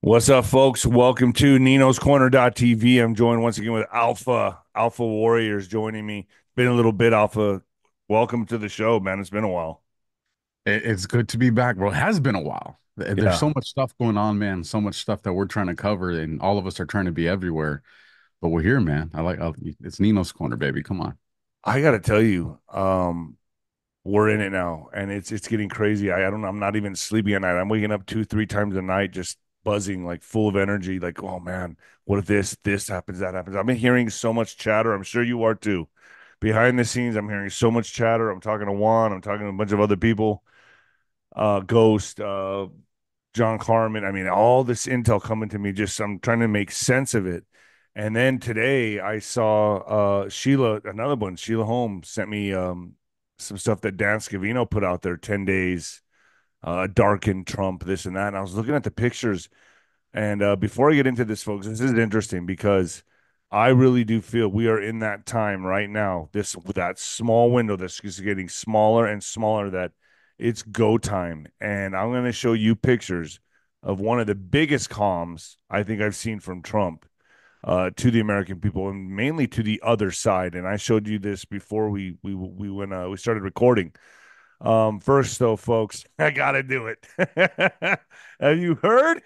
What's up, folks? Welcome to Nino's Corner.tv. I'm joined once again with Alpha Warriors joining me. Been a little bit, Alpha. Welcome to the show, man. It's been a while. It's good to be back, bro. It has been a while. There's Yeah, so much stuff going on, man. So much stuff that we're trying to cover, and all of us are trying to be everywhere. But we're here, man. It's Nino's corner, baby. Come on. I gotta tell you, we're in it now, and it's getting crazy. I don't know. I'm not even sleeping at night. I'm waking up two, three times a night, just buzzing, like full of energy. Like, oh man, what if this happens, that happens? I've been hearing so much chatter. I'm sure you are too. Behind the scenes, I'm hearing so much chatter. I'm talking to Juan. I'm talking to a bunch of other people. Ghost, John Carmen. I mean, all this intel coming to me. Just I'm trying to make sense of it. And then today I saw Sheila, another one, Sheila Holmes sent me some stuff that 𝗬𝗏 put out there, 10 days, darkened Trump, this and that. And I was looking at the pictures. And before I get into this, folks, this is interesting because I really do feel we are in that time right now, this that small window that's just getting smaller and smaller, that it's go time. And I'm going to show you pictures of one of the biggest comms I think I've seen from Trump to the American people and mainly to the other side. And I showed you this before we went we started recording. First though, folks, I got to do it. Have you heard?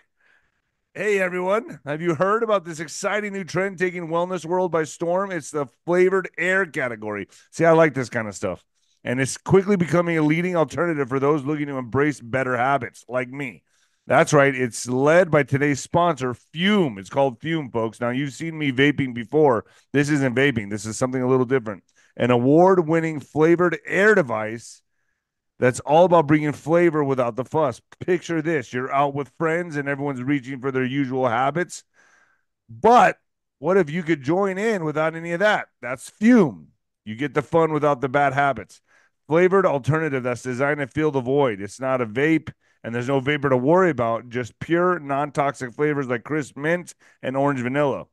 Hey everyone, have you heard about this exciting new trend taking wellness world by storm? It's the flavored air category. See, I like this kind of stuff. And it's quickly becoming a leading alternative for those looking to embrace better habits like me. That's right. It's led by today's sponsor, Fume. It's called Fume, folks. Now, you've seen me vaping before. This isn't vaping. This is something a little different. An award-winning flavored air device that's all about bringing flavor without the fuss. Picture this: you're out with friends and everyone's reaching for their usual habits. But what if you could join in without any of that? That's Fume. You get the fun without the bad habits. Flavored alternative that's designed to fill the void. It's not a vape, and there's no vapor to worry about, just pure non toxic flavors like crisp mint and orange vanilla.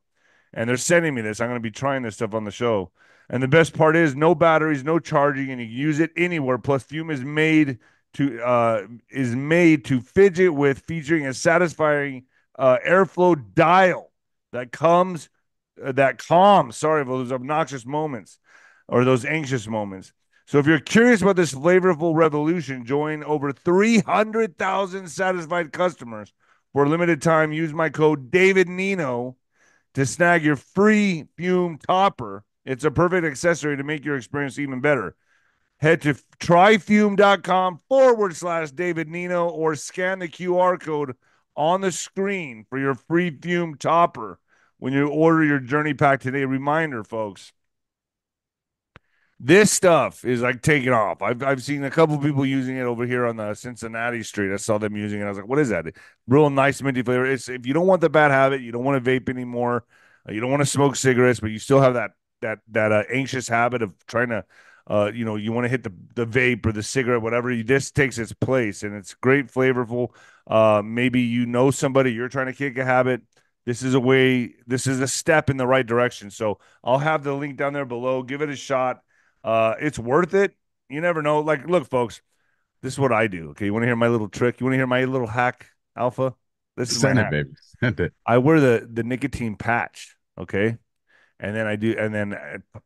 And they're sending me this. I'm going to be trying this stuff on the show. And the best part is no batteries, no charging, and you can use it anywhere. Plus, Fume is made to fidget with, featuring a satisfying airflow dial that comes that calms. Sorry for those obnoxious moments or those anxious moments. So if you're curious about this flavorful revolution, join over 300,000 satisfied customers for a limited time. Use my code David Nino to snag your free Fume topper. It's a perfect accessory to make your experience even better. Head to tryfume.com/David Nino or scan the QR code on the screen for your free Fume topper when you order your journey pack today. Reminder, folks, this stuff is like taking off. I've seen a couple of people using it over here on the Cincinnati street. I saw them using it. I was like, what is that? Real nice minty flavor. It's if you don't want the bad habit, you don't want to vape anymore, you don't want to smoke cigarettes, but you still have that anxious habit of trying to you want to hit the vape or the cigarette, whatever. This takes its place, and it's great, flavorful. Maybe you know somebody you're trying to kick a habit. This is a way. This is a step in the right direction. So I'll have the link down there below. Give it a shot. It's worth it. You never know. Like, look, folks, this is what I do. Okay, you want to hear my little trick? You want to hear my little hack, Alpha? This is my Send it, hack. baby. Send it. I wear the nicotine patch. Okay, and then I do, and then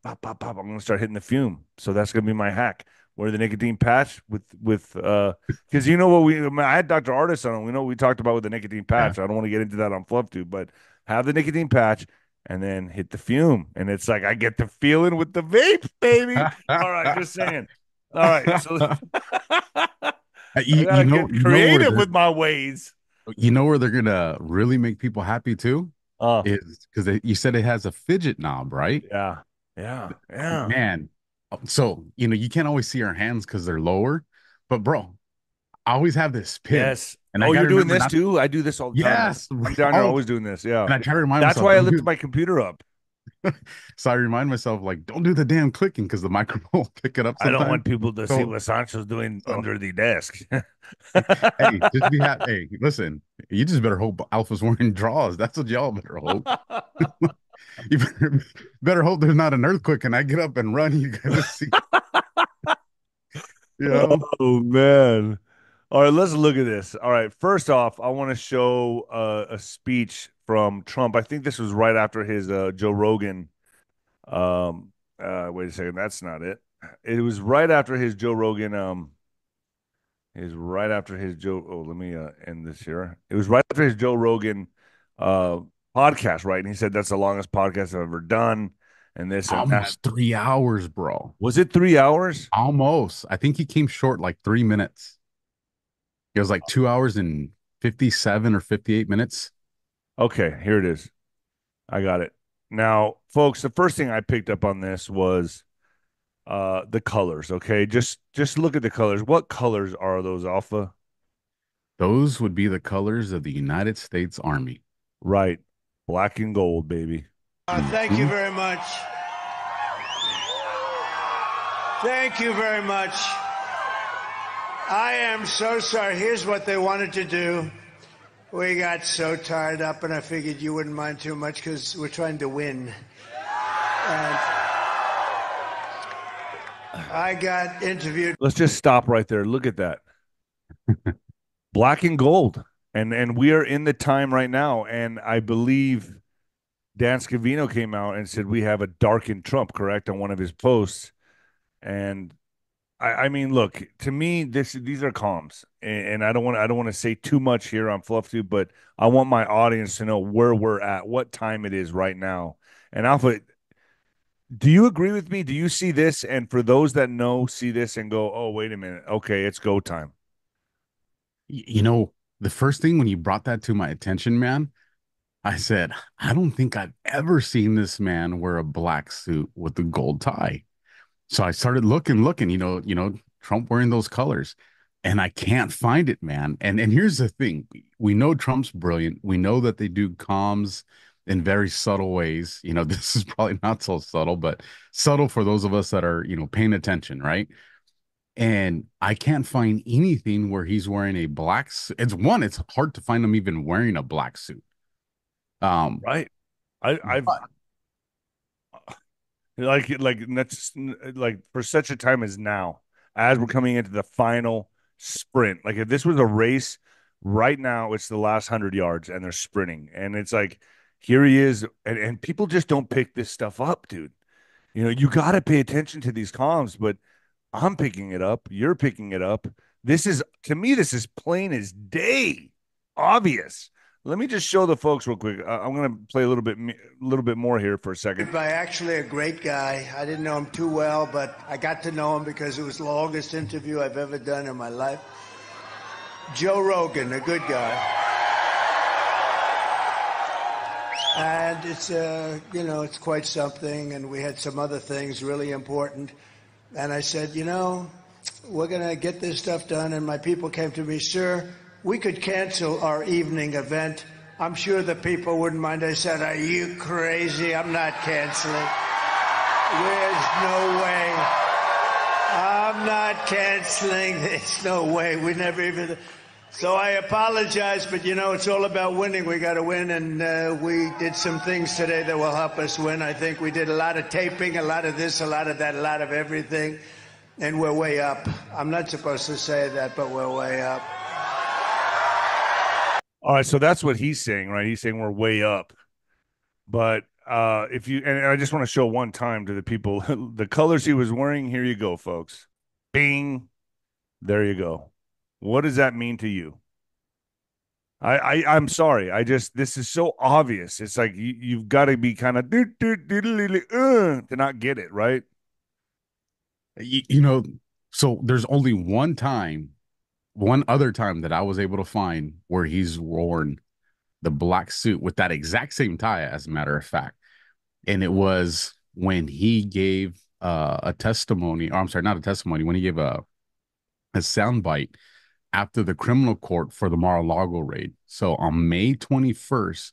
pop, pop, pop. I'm gonna start hitting the Fume. So that's gonna be my hack. Wear the nicotine patch with because you know what I had Dr. Artis on. We know what we talked about with the nicotine Yeah. patch. I don't want to get into that on Fluff Tube, but have the nicotine patch and then hit the Fume, and it's like I get the feeling with the vape, baby. All right, just saying. All right, so I gotta get You know where creative with my ways. they're gonna really make people happy too Oh, is because you said it has a fidget knob, right? yeah, yeah, yeah. Man, so you can't always see our hands because they're lower, but bro, I always have this pin, Yes. and I Oh, gotta you're doing remember this not. too? I do this all the time. Yes, I'm down there oh, always doing this. Yeah. and I try to remind That's myself, why I don't lifted do. my computer up. So I remind myself, like, don't do the damn clicking because the microphone will pick it up I don't sometimes. want people to see So, what Sancho's doing so under the desk. hey, just be happy. Hey, listen, you just better hope Alpha's wearing draws. That's what y'all better hope. You better hope there's not an earthquake and I get up and run. You gotta see, you know. Oh man. All right, let's look at this. All right, first off, I want to show a speech from Trump. I think this was right after his Joe Rogan. Wait a second, that's not it. It was right after his Joe Rogan. Is right after his Joe. Oh, let me end this here. It was right after his Joe Rogan uh podcast, right? And he said that's the longest podcast I've ever done, and this and that. Almost 3 hours, bro. Was it 3 hours? Almost. I think he came short like 3 minutes. It was like 2 hours and 57 or 58 minutes. Okay, here it is. I got it. Now, folks, the first thing I picked up on this was the colors, okay? Just look at the colors. What colors are those, Alpha? Those would be the colors of the United States Army. Right. Black and gold, baby. Thank you Mhm. very much. Thank you very much. I am so sorry. Here's what they wanted to do. We got so tired up, and I figured you wouldn't mind too much because we're trying to win. And I got interviewed. Let's just stop right there. Look at that. Black and gold. And we are in the time right now. And I believe Dan Scavino came out and said we have a darkened Trump, correct, on one of his posts. And I mean, look, to me, these are comms, and I don't want to say too much here on Fluff Tube, but I want my audience to know where we're at, what time it is right now. And Alpha, do you agree with me? Do you see this? And for those that know, see this and go, oh, wait a minute, okay, it's go time. You know, the first thing when you brought that to my attention, man, I said, I don't think I've ever seen this man wear a black suit with a gold tie. So I started looking, Trump wearing those colors, and I can't find it, man. And here's the thing: we know Trump's brilliant. We know that they do comms in very subtle ways. This is probably not so subtle, but subtle for those of us that are, paying attention, right? And I can't find anything where he's wearing a black suit. It's hard to find him even wearing a black suit. Um, Right. I've but like that's like for such a time as now, as we're coming into the final sprint. Like if this was a race right now, it's the last 100 yards and they're sprinting. And it's like, here he is. And people just don't pick this stuff up, dude. You got to pay attention to these comms, but I'm picking it up. You're picking it up. This is, to me, this is plain as day, obvious. Let me just show the folks real quick. I'm going to play a little bit more here for a second. By actually a great guy. I didn't know him too well, but I got to know him because it was the longest interview I've ever done in my life. Joe Rogan, a good guy. And it's quite something. And we had some other things really important. And I said, we're going to get this stuff done. And my people came to me, sir, we could cancel our evening event. I'm sure the people wouldn't mind. I said, are you crazy? I'm not canceling. There's no way. I'm not canceling. There's no way. We never even. So I apologize, but it's all about winning. We got to win, and we did some things today that will help us win. I think we did a lot of taping, a lot of this, a lot of that, a lot of everything, and we're way up. I'm not supposed to say that, but we're way up. All right, so that's what he's saying, right? He's saying we're way up. But if you and I just want to show one time to the people the colors he was wearing. Here you go, folks. Bing. There you go. What does that mean to you? I'm sorry. This is so obvious. It's like you've got to be kind of to not get it, right? you, you know, so there's only one other time that I was able to find where he's worn the black suit with that exact same tie, as a matter of fact. And it was when he gave a testimony, or I'm sorry, not a testimony, when he gave a soundbite after the criminal court for the Mar-a-Lago raid. So on May 21st,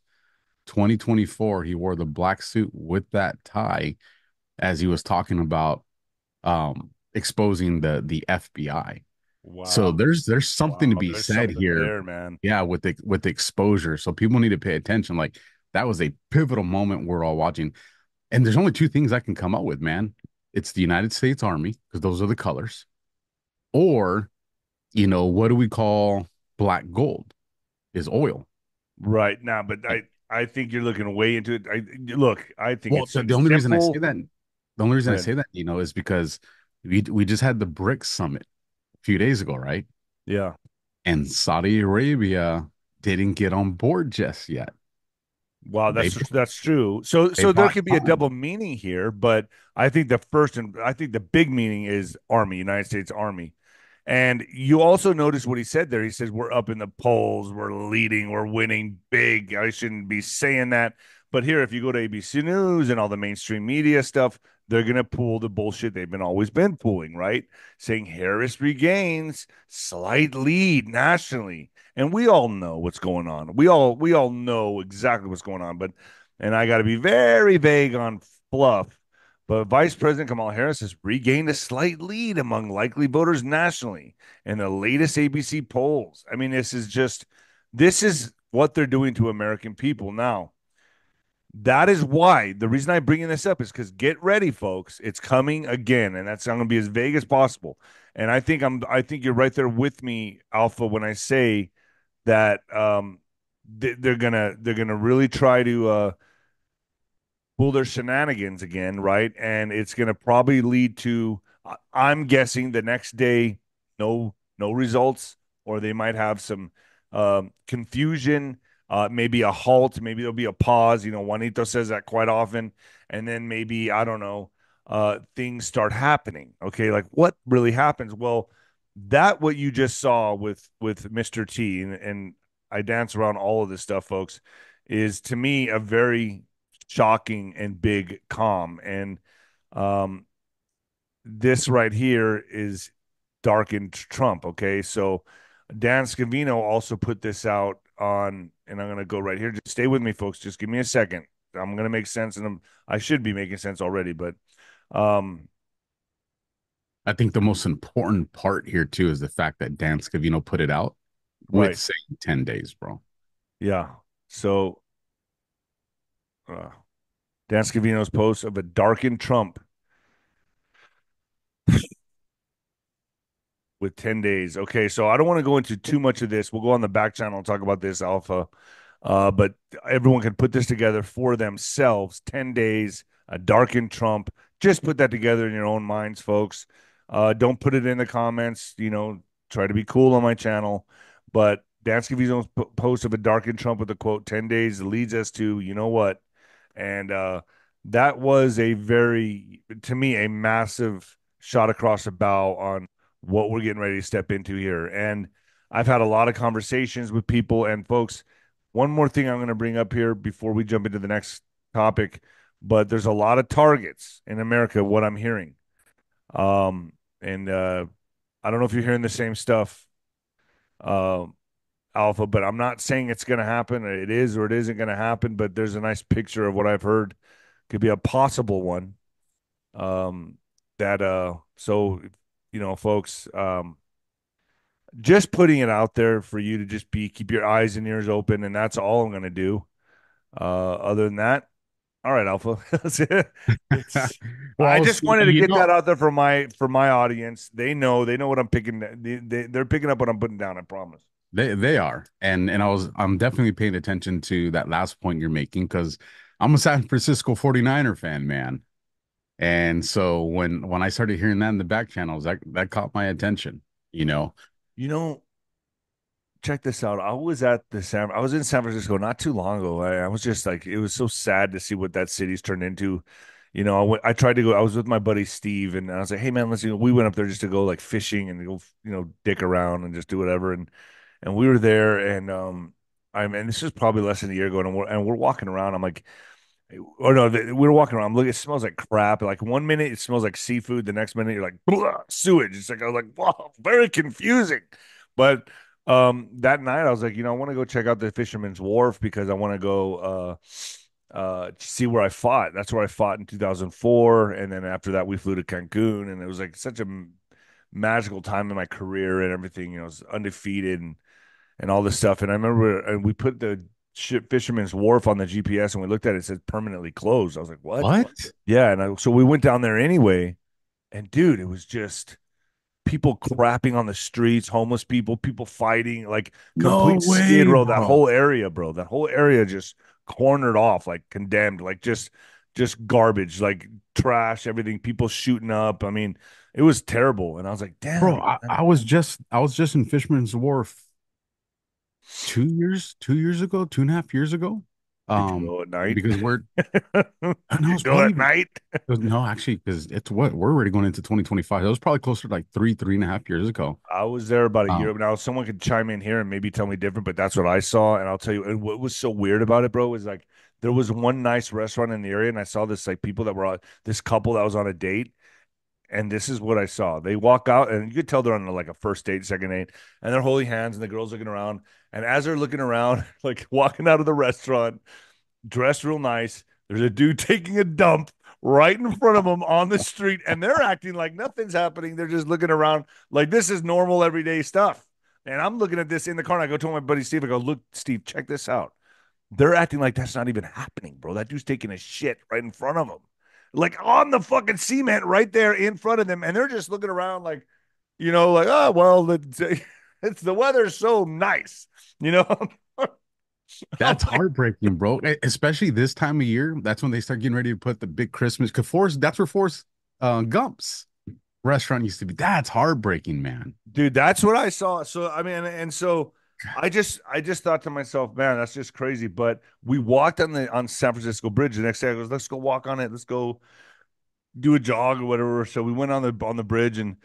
2024, he wore the black suit with that tie as he was talking about exposing the FBI. So Wow. there's something to Wow. be There's said something here. there, man. Yeah, with the exposure. So people need to pay attention. Like that was a pivotal moment we're all watching. And there's only two things I can come up with, man. It's the United States Army, because those are the colors, or what do we call black gold? Is oil. Right now, but I think you're looking way into it. I think Well, it's the, a the only reason I say simple. that, the only reason Go I ahead. say that, is because we just had the BRICS summit a few days ago, right? Yeah. And Saudi Arabia didn't get on board just yet. Wow, They that's true. So they there bought could be a time. double meaning here, but I think the first and I think the big meaning is Army, United States Army. And you also notice what he said there. He says, we're up in the polls, we're leading, we're winning big. I shouldn't be saying that. But here, if you go to ABC News and all the mainstream media stuff, they're going to pull the bullshit they've been always been pulling, right? Saying Harris regains slight lead nationally. And we all know what's going on. We all know exactly what's going on. But and I got to be very vague on fluff, but Vice President Kamala Harris has regained a slight lead among likely voters nationally in the latest ABC polls. I mean, this is what they're doing to American people now. That is why the reason I'm bringing this up is because get ready, folks. It's coming again, and I'm going to be as vague as possible. And I think you're right there with me, Alpha, when I say that they're gonna really try to pull their shenanigans again, right? And it's going to probably lead to, I'm guessing, the next day, no results, or they might have some confusion, maybe a halt, maybe there'll be a pause. Juanito says that quite often, and then maybe I don't know, things start happening. Okay, like what really happens? Well, that what you just saw with Mr. T, and I dance around all of this stuff, folks, is to me a very shocking and big calm. And um, this right here is darkened Trump. Okay. So Dan Scavino also put this out on, and I'm going to go right here. Just stay with me, folks. Just give me a second. I'm going to make sense. And I should be making sense already, but um, I think the most important part here too is the fact that Dan Scavino put it out with right. saying 10 days, bro. Yeah. So uh, Dan Scavino's post of a darkened Trump with 10 days. Okay, so I don't want to go into too much of this. We'll go on the back channel and talk about this, Alpha. But everyone can put this together for themselves. 10 days, a darkened Trump. Just put that together in your own minds, folks. Don't put it in the comments. Try to be cool on my channel. But Dansky Vizon's post of a darkened Trump with the quote, 10 days leads us to, you know what? And that was to me, a massive shot across the bow on what we're getting ready to step into here. And I've had a lot of conversations with people and folks. One more thing I'm going to bring up here before we jump into the next topic, but there's a lot of targets in America, what I'm hearing. And I don't know if you're hearing the same stuff, uh, Alpha, but I'm not saying it's going to happen. It is or it isn't going to happen, but there's a nice picture of what I've heard could be a possible one. That so folks, just putting it out there for you to just keep your eyes and ears open, and that's all I'm gonna do. Other than that, all right, Alpha. it's I Well, just wanted to get that out there for my audience. They know what I'm picking. They're picking up what I'm putting down. I promise. they are. And I'm definitely paying attention to that last point you're making because I'm a San Francisco 49er fan, man. And so when I started hearing that in the back channels, that caught my attention, you know. You know, check this out. I was in San Francisco not too long ago. I was just like, it was so sad to see what that city's turned into. I tried to go. I was with my buddy Steve, and I was like, "Hey man, we went up there just to go like fishing and go, dick around and just do whatever." And we were there, and I mean, this was probably less than a year ago, and we're walking around. I'm like, or no, we were walking around. Look, it smells like crap. Like one minute it smells like seafood, the next minute you're like sewage. It's like I was like, wow, very confusing. But that night I was like, I want to go check out the Fisherman's Wharf because I want to go see where I fought. That's where I fought in 2004, and then after that we flew to Cancun, and it was like such a magical time in my career and everything. It was undefeated and all this stuff. And I remember, and we put the ship Fisherman's Wharf on the GPS, and we looked at it, it said permanently closed. I was like, what? What? Yeah, so we went down there anyway, and dude, it was just people crapping on the streets, homeless people, people fighting, like No complete skid way, row. That bro. whole area, bro. That whole area just cornered off, like condemned, like just garbage, like trash, everything. People shooting up. I mean, it was terrible. And I was like, Bro, damn, man. I was just in Fisherman's Wharf 2 years ago, 2.5 years ago. Did you Um, go at night? because we're no, You it's go probably at even night? no, actually, because it's what we're already going into 2025. That was probably closer to like 3.5 years ago. I was there about a year. Um, Now, someone could chime in here and maybe tell me different, but that's what I saw. And I'll tell you, and what was so weird about it, bro, was like there was one nice restaurant in the area, and I saw this like people that were on this couple that was on a date, and this is what I saw. They walk out, and you could tell they're on like a first date, second date, and they're holding hands, and the girl's looking around, and as they're looking around, like walking out of the restaurant, dressed real nice. There's a dude taking a dump right in front of them on the street, and they're acting like nothing's happening. They're just looking around like this is normal everyday stuff. And I'm looking at this in the car, and I go to my buddy Steve. I go, "Look, Steve, check this out." They're acting like that's not even happening, bro. That dude's taking a shit right in front of them, like on the fucking cement right there in front of them, and they're just looking around like, like, oh well, it's the weather's so nice, you know. I'm that's like, heartbreaking, bro. Especially this time of year. That's when they start getting ready to put the big Christmas. Cause Forrest, that's where Forrest Gump's restaurant used to be. That's heartbreaking, man. dude, that's what I saw. So I mean, and so I just thought to myself, man, that's just crazy. But we walked on San Francisco Bridge the next day. I goes, let's go walk on it. Let's go do a jog or whatever. So we went on the bridge, and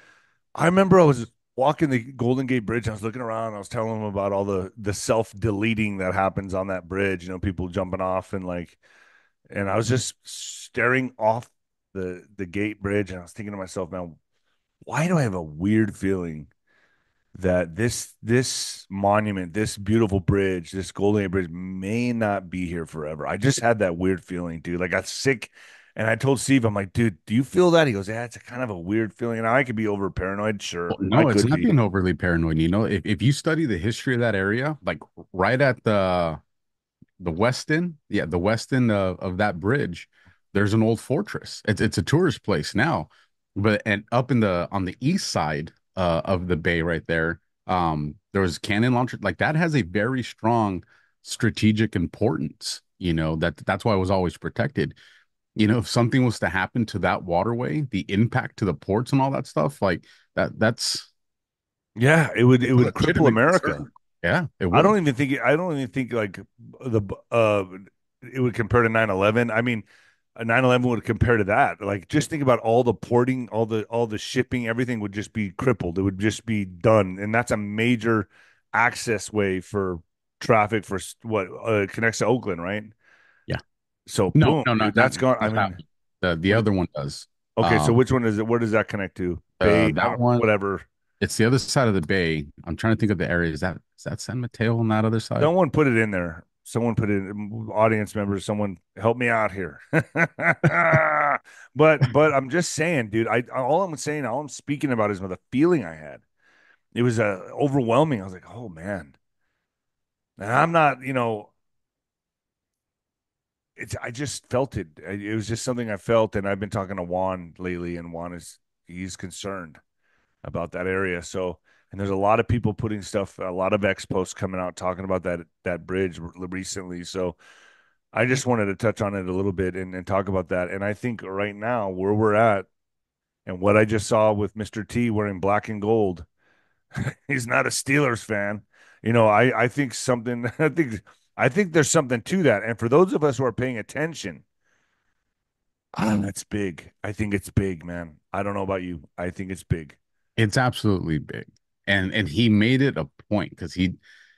I remember I was walking the Golden Gate Bridge. I was looking around. I was telling them about all the self deleting that happens on that bridge. People jumping off and I was just staring off the gate bridge, and I was thinking to myself, man, why do I have a weird feeling that this monument, this beautiful bridge, this Golden Gate Bridge may not be here forever. I just had that weird feeling, dude. Like I got sick, and I told Steve, I'm like, dude, do you feel that? He goes, yeah, it's a kind of a weird feeling. And I could be over paranoid, Well, sure, I no, it's could not be. being overly paranoid. If you study the history of that area, like right at the west end, yeah, the west end of that bridge, there's an old fortress. It's a tourist place now, but and up in the on the east side of the bay right there, there was cannon launcher. Like that has a very strong strategic importance. That's why it was always protected. If something was to happen to that waterway, the impact to the ports and all that stuff, like that's Yeah, it it's a would cripple legitimate America. concern. Yeah, it I would. don't even think like the it would compare to 9/11. I mean, a 9/11 would compare to that. Like just think about all the porting, all the shipping, everything would just be crippled. It would just be done. And that's a major access way for traffic for what connects to Oakland, right? Yeah. So No, boom, no, dude, not that's gone. I not that mean, one. The what other one does. okay, so Um, which one is it? Where does that connect to? Bay, that one, whatever. it's the other side of the bay. I'm trying to think of the area. Is that San Mateo on that other side? Someone put it in there. Someone put it in, audience members, someone help me out here. But I'm just saying, dude, all I'm saying, all I'm speaking about is the feeling I had. It was overwhelming. I was like, oh man. And I'm not, I just felt it. It was just something I felt, and I've been talking to Juan lately, and he's concerned about that area. So, and there's a lot of people putting stuff, a lot of ex posts coming out talking about that bridge recently. So I just wanted to touch on it a little bit and talk about that. And I think right now where we're at and what I just saw with Mr. T wearing black and gold, he's not a Steelers fan. I think something I think there's something to that. And for those of us who are paying attention, that's big. I think it's big, man. I don't know about you. I think it's big. It's absolutely big, and he made it a point because he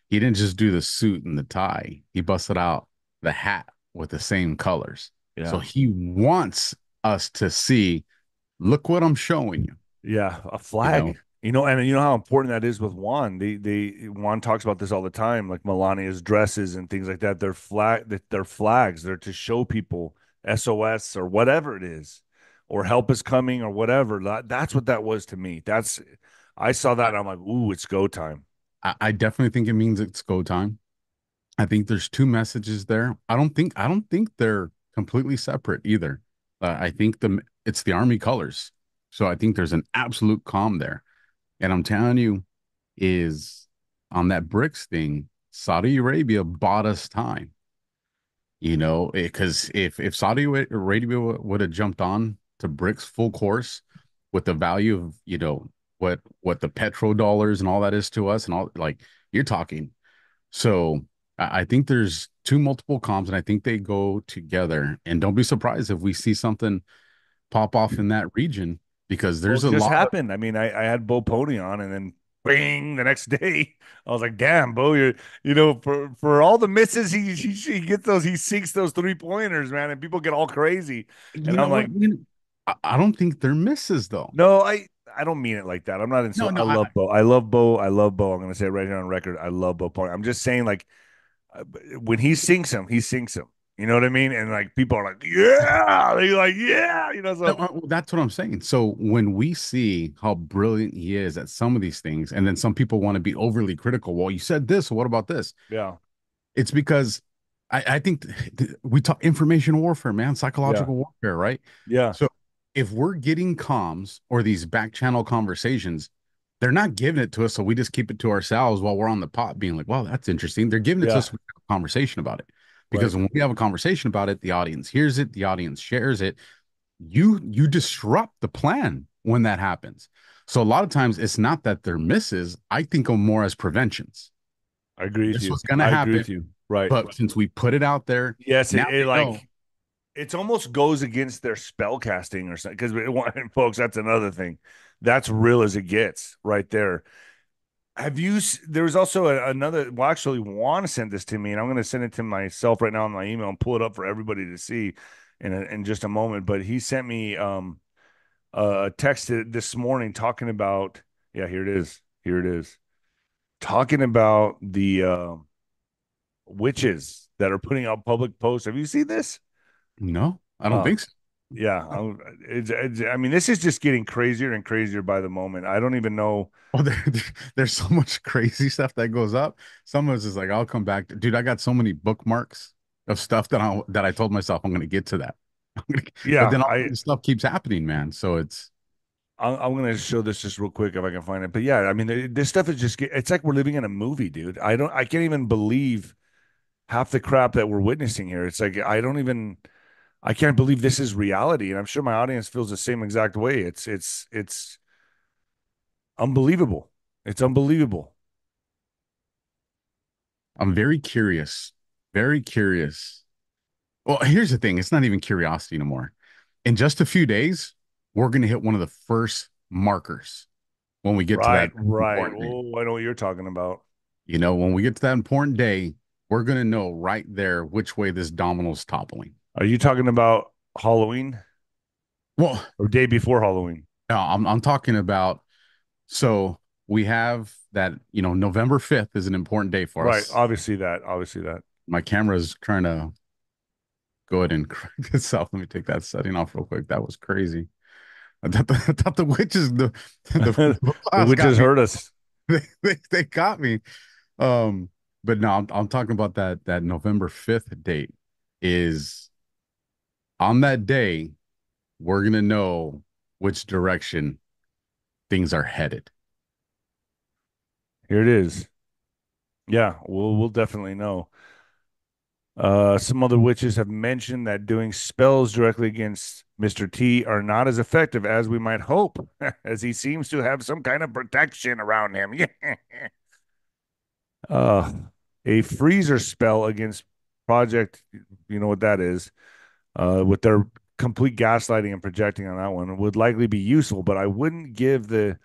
didn't just do the suit and the tie. He busted out the hat with the same colors. So Yeah. he wants us to see. Look what I'm showing you. Yeah, a You know, flag. And you know how important that is with Juan. Juan talks about this all the time, like Melania's dresses and things like that. They're flags. They're to show people SOS or whatever it is, or help is coming or whatever. That's what that was to me. I saw that I, and I'm like, ooh, it's go time. I definitely think it means it's go time. I think there's two messages there. I don't think they're completely separate either. I think it's the Army colors. So I think there's an absolute calm there. And I'm telling you, is on that BRICS thing, Saudi Arabia bought us time. Because if Saudi Arabia would have jumped on to BRICS full course with the value of what the petrodollars and all that is to us and all, like, you're talking. So I think there's two multiple comms, and I think they go together. And don't be surprised if we see something pop off in that region, because Well, there's it a just lot of happened. I mean, I had 𝗏𝗏𝗀 on, and then bing, the next day, I was like, "Damn, Bo, for all the misses he gets those, he sinks those 3 pointers, man, and people get all crazy." And you I'm know what like, I don't think they're misses though. "No, I don't mean it like that. I'm not No, insult. no, I love Bo. I love Bo. I love Bo. I'm gonna say it right here on record. I love 𝗏𝗏𝗀. I'm just saying, like, when he sinks him, he sinks him. You know what I mean? And like people are like, yeah, they're like, yeah, no, so that's what I'm saying. So when we see how brilliant he is at some of these things, and then some people want to be overly critical. Well, you said this, so what about this? yeah, It's because I think we talk information warfare, man, yeah, psychological warfare, right? yeah, So if we're getting comms or these back channel conversations, they're not giving it to us, so we just keep it to ourselves while we're on the pot, being like, "Wow, that's interesting." They're giving it to yeah, us. So we have a conversation about it, right. because when we have a conversation about it, the audience hears it, the audience shares it. You disrupt the plan when that happens. So a lot of times it's not that they're misses. I think of more as preventions. I agree with This you. was going to I agree happen, with you. Right. but since we put it out there, Yes, now it they know. like it's almost goes against their spell casting or something. Because folks, that's another thing. That's real as it gets, right there. There's also another. Well, actually, Juan sent this to me, and I'm going to send it to myself right now on my email and pull it up for everybody to see in just a moment. But he sent me a text this morning talking about. Yeah, here it is. Here it is. Talking about the witches that are putting out public posts. Have you seen this? No, I don't Uh, think so. yeah. I mean, this is just getting crazier and crazier by the moment. I don't even know. Oh, there's so much crazy stuff that goes up. Some of us is like, I'll come back dude, I got so many bookmarks of stuff that I told myself I'm gonna get to that. But Yeah, then all this stuff keeps happening, man. So it's I'm going to show this just real quick if I can find it. But yeah, I mean, this stuff is it's like we're living in a movie, dude. I can't even believe half the crap that we're witnessing here. It's like, I can't believe this is reality. And I'm sure my audience feels the same exact way. It's unbelievable. It's unbelievable. I'm very curious. Very curious. Well, here's the thing, it's not even curiosity anymore. In just a few days, we're gonna hit one of the first markers when we get to Right, that right. important day. Oh, I know what you're talking about. When we get to that important day, we're gonna know right there which way this domino's toppling. Are you talking about Halloween Well, or day before Halloween? no, I'm talking about, so we have that, November 5th is an important day for Right. us. Obviously that. Obviously that. My camera's trying to go ahead and correct itself. Let me take that setting off real quick. That was crazy. I thought the witches, the The class got witches me. heard us. They got me. Um, but no, I'm talking about that November 5th date. Is on that day, we're gonna know which direction things are headed. Here it is. Yeah, we'll definitely know. Some other witches have mentioned that doing spells directly against Mr. T are not as effective as we might hope, as he seems to have some kind of protection around him. uh, a freezer spell against Project, you know what that is, with their complete gaslighting and projecting on that one would likely be useful, but I wouldn't give the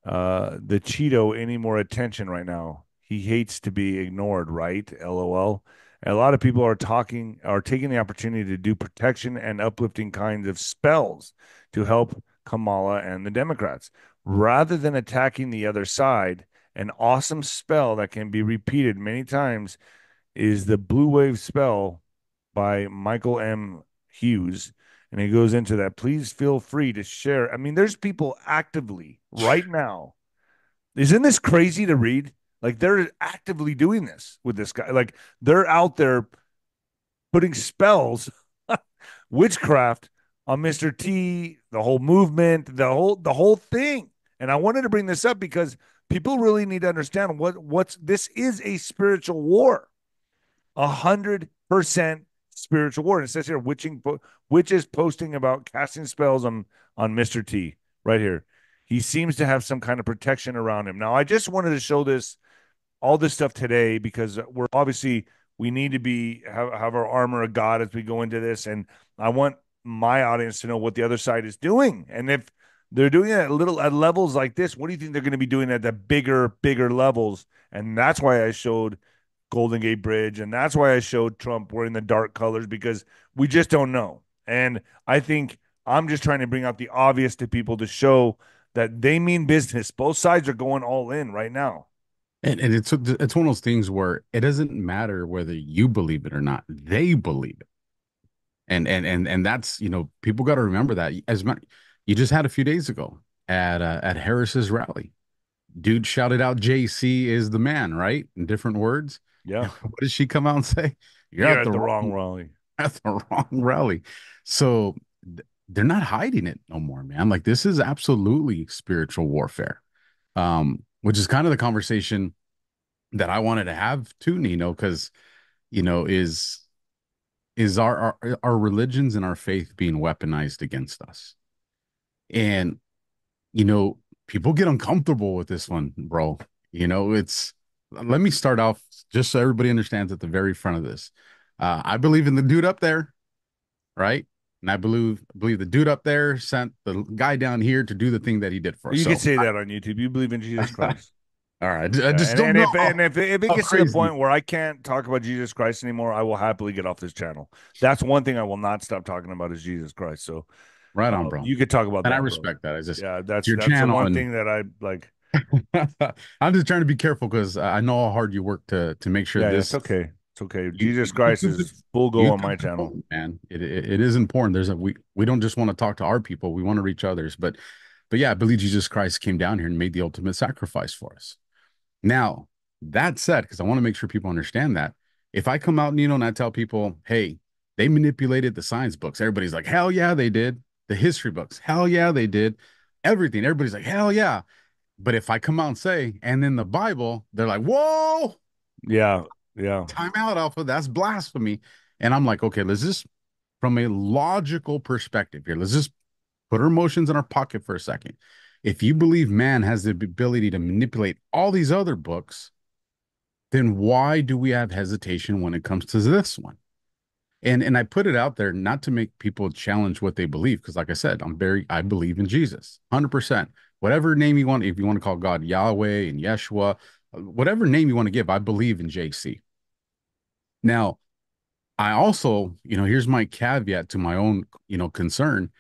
Cheeto any more attention right now. He hates to be ignored, right? LOL. And a lot of people are taking the opportunity to do protection and uplifting kinds of spells to help Kamala and the Democrats. Rather than attacking the other side, an awesome spell that can be repeated many times is the Blue Wave spell by Michael M. Hughes. And he goes into that. Please feel free to share. I mean, there's people actively right now. Isn't this crazy to read? Like they're actively doing this with this guy. Like they're out there putting spells, witchcraft on Mr. T, the whole movement, the whole thing. And I wanted to bring this up because people really need to understand what's this is a spiritual war, 100% spiritual war. And it says here, witches posting about casting spells on Mr. T right here. He seems to have some kind of protection around him. Now, I just wanted to show this all this stuff today because we're obviously we need to be have our armor of God as we go into this, and I want my audience to know what the other side is doing, and if they're doing it at levels like this, what do you think they're going to be doing at the bigger levels? And that's why I showed Golden Gate Bridge, and that's why I showed Trump wearing the dark colors because we just don't know. And I think I'm just trying to bring out the obvious to people to show that they mean business. Both sides are going all in right now. And it's one of those things where it doesn't matter whether you believe it or not. They believe it. And that's, people got to remember that. As much you just had a few days ago at Harris's rally. Dude shouted out JC is the man, right? In different words. Yeah. And what did she come out and say? You're You're at at the the wrong wrong rally. at the wrong rally. So they're not hiding it no more, man. Like this is absolutely spiritual warfare. Which is kind of the conversation that I wanted to have too, Nino, because is our religions and our faith being weaponized against us? And you know, people get uncomfortable with this one, bro. It's let me start off just so everybody understands at the very front of this. I believe in the dude up there, right? And I believe the dude up there sent the guy down here to do the thing that he did for us. You can So, say that on YouTube. You believe in Jesus Christ. all right, I Yeah, just don't know if it how gets to the crazy. point where I can't talk about Jesus Christ anymore, I will happily get off this channel. That's one thing I will not stop talking about is Jesus Christ. So Right on, bro. you could talk about And I that, bro. respect that. I just Yeah, it's that's your that's the channel, one and thing that I like. I'm just trying to be careful because I know how hard you work to make sure Yeah, it's this okay. It's okay. you Jesus Christ took is this full go you on took my the channel. phone, man. It is important. We don't just want to talk to our people. We want to reach others. But yeah, I believe Jesus Christ came down here and made the ultimate sacrifice for us. Now, that said, because I want to make sure people understand that, if I come out, and I tell people, hey, they manipulated the science books, everybody's like, hell yeah, they did. The history books, hell yeah, they did. Everything, everybody's like, hell yeah. But if I come out and say, and then the Bible, they're like, whoa, Yeah, yeah. time out, Alpha. That's blasphemy. And I'm like, okay, let's just, from a logical perspective here, let's just put our emotions in our pocket for a second. If you believe man has the ability to manipulate all these other books, then why do we have hesitation when it comes to this one? And I put it out there not to make people challenge what they believe, because like I said, I believe in Jesus, 100%. Whatever name you want, if you want to call God Yahweh and Yeshua, whatever name you want to give, I believe in JC. Now, I also, here's my caveat to my own, concern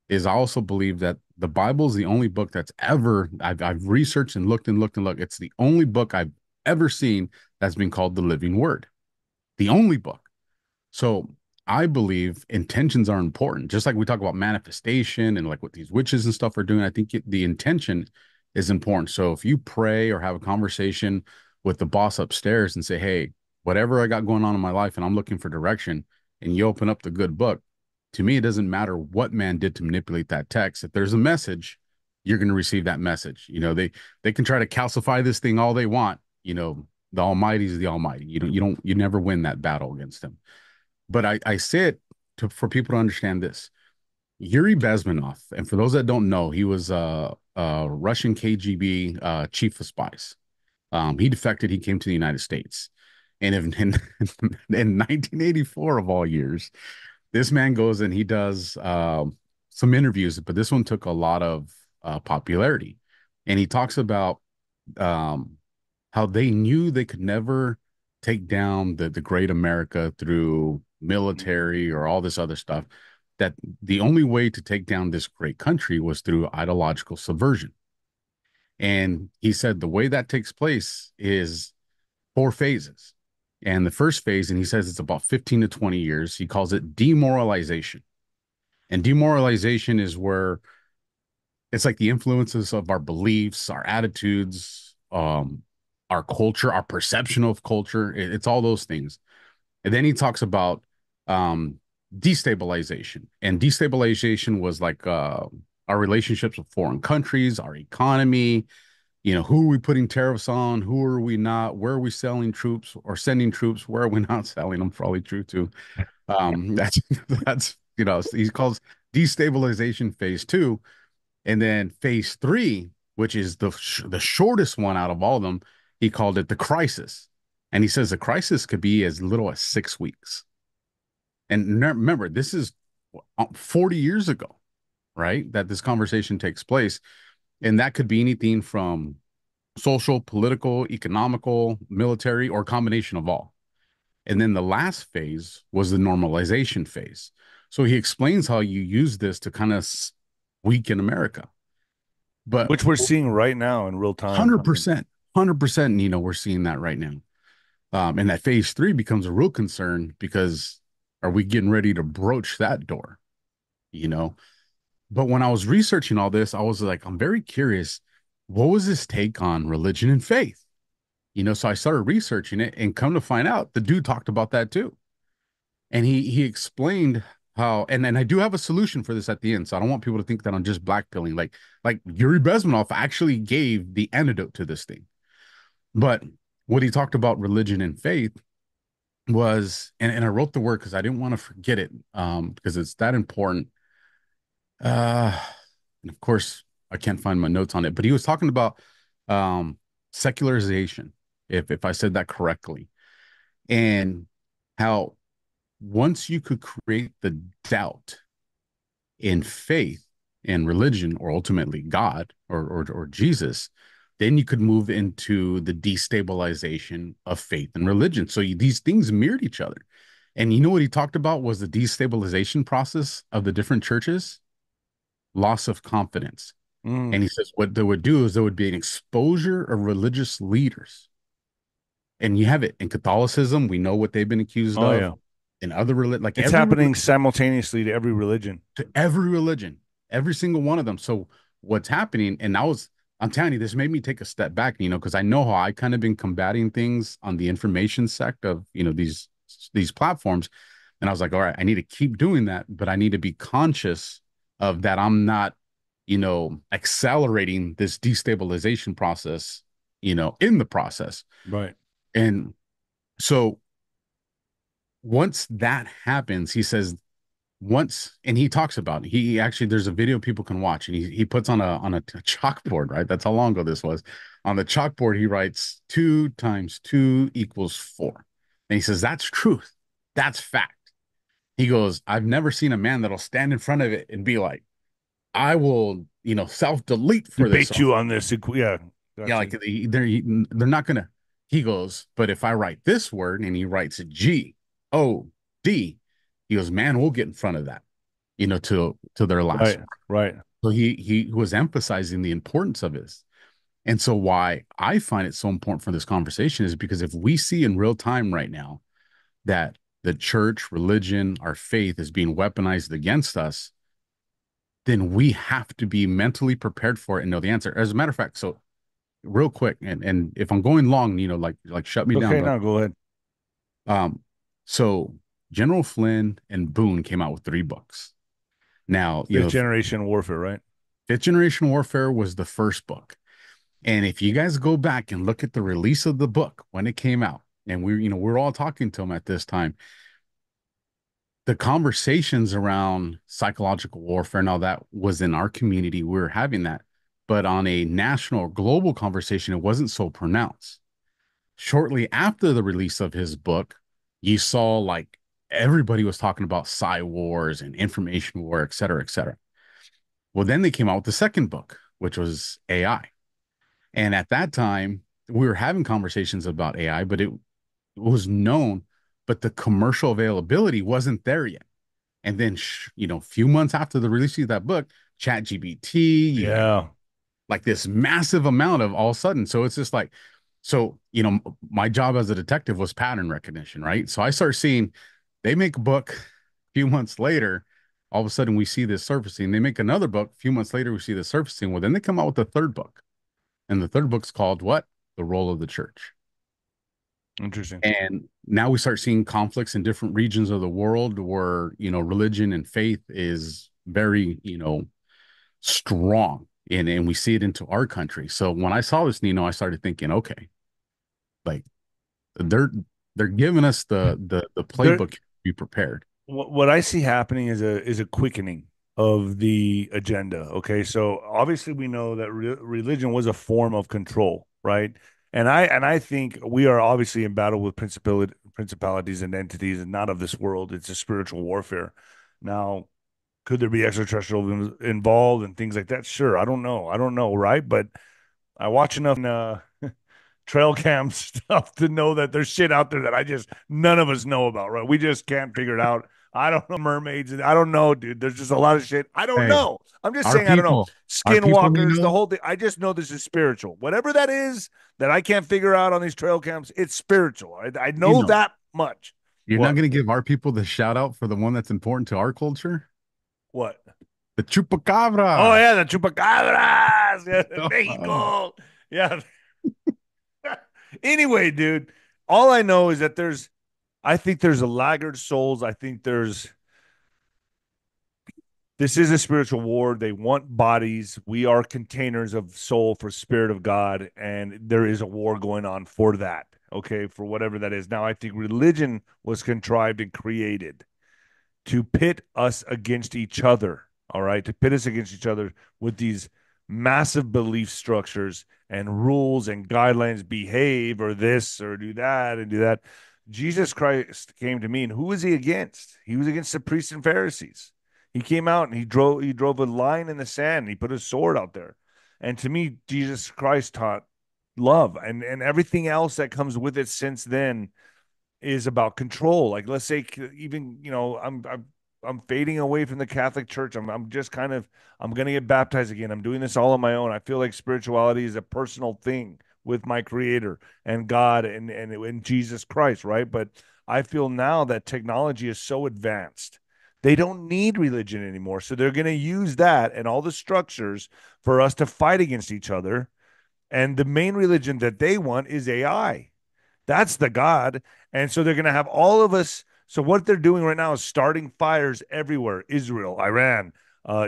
is I also believe that the Bible is the only book that's ever I've researched and looked and looked and looked. It's the only book I've ever seen that's been called the living word. The only book. So I believe intentions are important. Just like we talk about manifestation and like what these witches and stuff are doing, I think the intention is important. So if you pray or have a conversation with the boss upstairs and say, hey, whatever I got going on in my life and I'm looking for direction, and you open up the good book, to me, it doesn't matter what man did to manipulate that text. If there's a message, you're going to receive that message. They can try to calcify this thing all they want. The Almighty is the Almighty. You never win that battle against him. But I say it for people to understand this. Yuri Bezmenov, and for those that don't know, he was a Russian KGB chief of spies. He defected. He came to the United States, and in 1984 of all years, this man goes and he does some interviews, but this one took a lot of popularity, and he talks about um, how they knew they could never take down the great America through military or all this other stuff, that the only way to take down this great country was through ideological subversion. And he said the way that takes place is four phases. And the first phase, and he says it's about 15 to 20 years, he calls it demoralization. And demoralization is where it's like the influences of our beliefs, our attitudes, our culture, our perception of culture. It's all those things. And then he talks about um, destabilization. And destabilization was like our relationships with foreign countries, our economy, who are we putting tariffs on? Who are we not? Where are we selling troops or sending troops? Where are we not selling them? Probably true too. That's that's he calls destabilization phase two, and then phase three, which is the shortest one out of all of them. He called it the crisis, and he says the crisis could be as little as 6 weeks. And remember, this is 40 years ago, right? That this conversation takes place, and that could be anything from social, political, economical, military, or combination of all. And then the last phase was the normalization phase. So he explains how you use this to kind of weaken America. But Which we're seeing right now in real time. I mean, 100%, we're seeing that right now. And that phase three becomes a real concern because are we getting ready to broach that door? You know, but when I was researching all this, I was like, I'm very curious. What was his take on religion and faith? So I started researching it and come to find out the dude talked about that too. And he explained how, and I do have a solution for this at the end. So I don't want people to think that I'm just blackpilling. Like 𝗬𝗏𝗡𝗏 actually gave the antidote to this thing. But what he talked about religion and faith was, and I wrote the word because I didn't want to forget it, because it's that important. Uh, and of course, I can't find my notes on it, but he was talking about um, secularization, if I said that correctly, and how once you could create the doubt in faith and religion, or ultimately God or Jesus, then you could move into the destabilization of faith and religion. So these things mirrored each other. And you know what he talked about was the destabilization process of the different churches? Loss of confidence. And mm, he says what they would do is there would be an exposure of religious leaders. And you have it in Catholicism. We know what they've been accused oh of. yeah. In other religion, like It's every happening religion, simultaneously to every religion. to every religion, every single one of them. So what's happening, and I'm telling you, this made me take a step back, because I know how I kind of been combating things on the information sect of, these platforms. And I was like, all right, I need to keep doing that, but I need to be conscious of that. I'm not, accelerating this destabilization process, in the process. Right. And so once that happens, he says, and he talks about it. He actually, there's a video people can watch, and he puts on a chalkboard, right? That's how long ago this was. On the chalkboard, he writes 2 × 2 = 4. And he says, that's truth. That's fact. He goes, I've never seen a man that'll stand in front of it and be like, I will, self-delete for this. Debate you on this. Yeah. Yeah, Gotcha. like they're not gonna. He goes, but if I write this word, and he writes GOD, he goes, man, we'll get in front of that, to their last Right. word. Right. So he was emphasizing the importance of this. And so why I find it so important for this conversation is because if we see in real time right now that the church, religion, our faith is being weaponized against us, then we have to be mentally prepared for it and know the answer. As a matter of fact, so real quick, and if I'm going long, like shut me down. Okay. Don't. Now go ahead. Um, so General Flynn and Boone came out with 3 books. Now, Fifth generation warfare. Right. Fifth Generation Warfare was the first book. And if you guys go back and look at the release of the book when it came out, and we're all talking to them at this time, the conversations around psychological warfare and all that was in our community. We were having that. But on a national or global conversation, it wasn't so pronounced. Shortly after the release of his book, you saw like everybody was talking about wars and information war, et cetera, et cetera. Well, then they came out with the second book, which was AI. And at that time, we were having conversations about AI, but it was known, but the commercial availability wasn't there yet. And then, a few months after the release of that book, ChatGPT, you had Yeah. like this massive amount of all of a sudden. So it's just like, so, my job as a detective was pattern recognition, right? So I start seeing they make a book a few months later. All of a sudden, we see this surfacing. They make another book. A few months later, we see this surfacing. Well, then they come out with the third book. And the third book's called what? The Role of the Church. Interesting. And now we start seeing conflicts in different regions of the world where, religion and faith is very, strong, and we see it into our country. So when I saw this, Nino, I started thinking, okay, like they're they're giving us the There, playbook to be prepared. what I see happening is a quickening of the agenda. Okay, so obviously we know that religion was a form of control, right? And I think we are obviously in battle with principalities and entities, and not of this world. It's a spiritual warfare. Now, could there be extraterrestrial involved and things like that? Sure, I don't know. I don't know, right? But I watch enough trail cam stuff to know that there's shit out there that I just none of us know about, right? We just can't figure it out. I don't know mermaids. I don't know, dude. There's just a lot of shit. I don't Hey, know. I'm just our saying I don't know. people, our people, Skinwalkers, the Nino, whole thing. I just know this is spiritual. Whatever that is that I can't figure out on these trail cams, it's spiritual. I know Nino, that much. you're not What? going to give our people the shout out for the one that's important to our culture, What? the Oh chupacabra. yeah, the chupacabras. Yeah, Mexico. Yeah. Anyway, dude, all I know is that I think there's a laggard souls. I think this is a spiritual war. They want bodies. We are containers of soul for spirit of God, and there is a war going on for that. Okay, for whatever that is. Now, I think religion was contrived and created to pit us against each other. All right, to pit us against each other with these massive belief structures and rules and guidelines, behave or this or do that and do that. Jesus Christ came to me, and who was he against? He was against the priests and Pharisees. He came out and he drove a line in the sand. And he put his sword out there. And to me, Jesus Christ taught love, and everything else that comes with it since then is about control. Like, let's say, even, I'm fading away from the Catholic Church. I'm just kind of, I'm gonna get baptized again. I'm doing this all on my own. I feel like spirituality is a personal thing with my Creator and God and Jesus Christ, right? But I feel now that technology is so advanced. They don't need religion anymore. So they're going to use that and all the structures for us to fight against each other. And the main religion that they want is AI. That's the God. And so they're going to have all of us. So what they're doing right now is starting fires everywhere: Israel, Iran,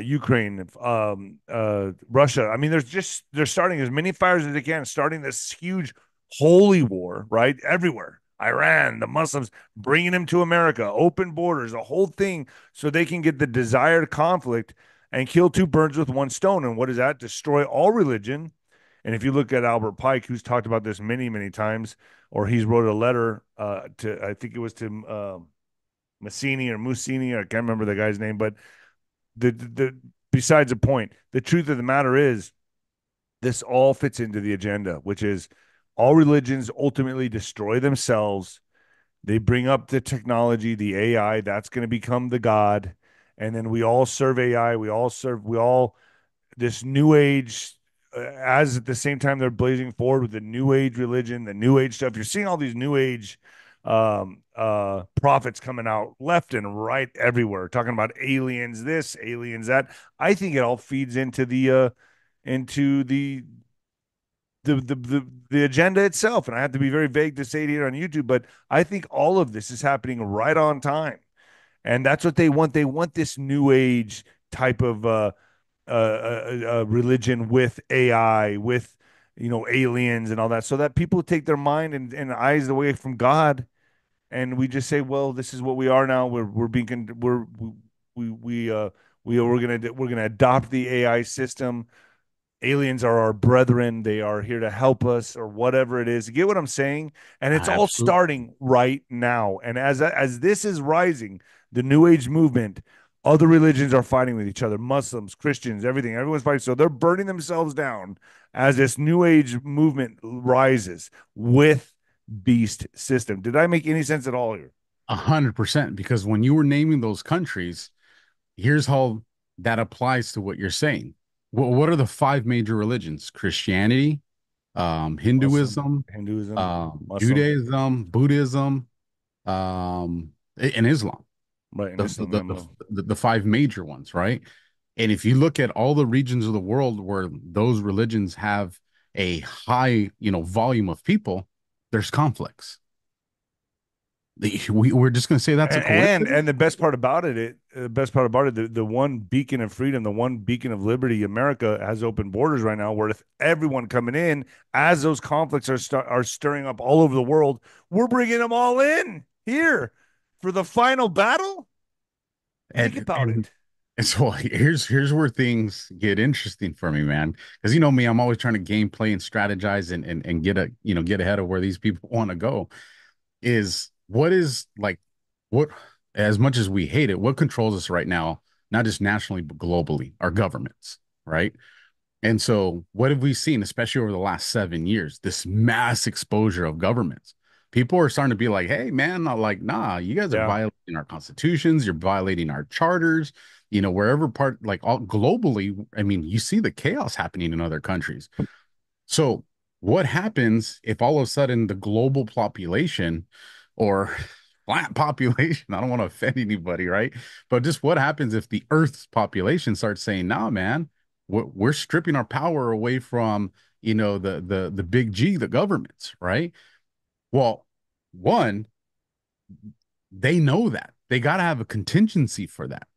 Ukraine, Russia. I mean, they're starting as many fires as they can, starting this huge holy war, right? Everywhere. Iran, the Muslims, bringing them to America, open borders, a whole thing, so they can get the desired conflict and kill two birds with one stone. And what is that? Destroy all religion. And if you look at Albert Pike, who's talked about this many, many times, or he's wrote a letter to, I think it was to Massini or Mussini, or I can't remember the guy's name, but the besides the point, the truth of the matter is this all fits into the agenda, which is all religions ultimately destroy themselves. They bring up the technology, the AI, that's going to become the God. And then we all serve AI. We all this new age, as at the same time they're blazing forward with the new age religion, the new age stuff. You're seeing all these new age prophets coming out left and right everywhere, talking about aliens this, aliens that. I think it all feeds into the agenda itself. And I have to be very vague to say it here on YouTube, but I think all of this is happening right on time. And that's what they want. They want this new age type of religion with AI, with aliens and all that, so that people take their mind and eyes away from God, and we just say, well, this is what we are now. We're being we're gonna adopt the AI system. Aliens are our brethren. They are here to help us, or whatever it is. You get what I'm saying? And it's all Absolutely. starting right now. And as this is rising, the New Age movement, other religions are fighting with each other. Muslims, Christians, everything. Everyone's fighting. So they're burning themselves down as this New Age movement rises with beast system. Did I make any sense at all here? 100%. Because when you were naming those countries, here's how that applies to what you're saying. What are the five major religions? Christianity, Muslim, Hinduism, Hinduism, Muslim, Judaism, Buddhism, and Islam. right? And The, the Islam, the yeah, the five major ones, right? And if you look at all the regions of the world where those religions have a high, volume of people, there's conflicts. We're just going to say that's a coincidence. And the best part about the best part about it, the one beacon of freedom, the one beacon of liberty, America has open borders right now, where if everyone coming in, as those conflicts are stirring up all over the world, we're bringing them all in here for the final battle. Think about And it. so here's where things get interesting for me, man. Because you know me, I'm always trying to game play and strategize and get get ahead of where these people want to go. Is what is like what as much as we hate it, what controls us right now, not just nationally but globally, our governments, right? And so, what have we seen, especially over the last 7 years? This mass exposure of governments. People are starting to be like, "Hey, man, not like, nah, you guys are Yeah. violating our constitutions. You're violating our charters. Wherever part, like all globally. I mean, you see the chaos happening in other countries. So, what happens if all of a sudden the global population or flat population, I don't want to offend anybody, right? But just what happens if the Earth's population starts saying, nah, man, we're stripping our power away from, the big G, the governments, right? Well, one, they know that. They got to have a contingency for that.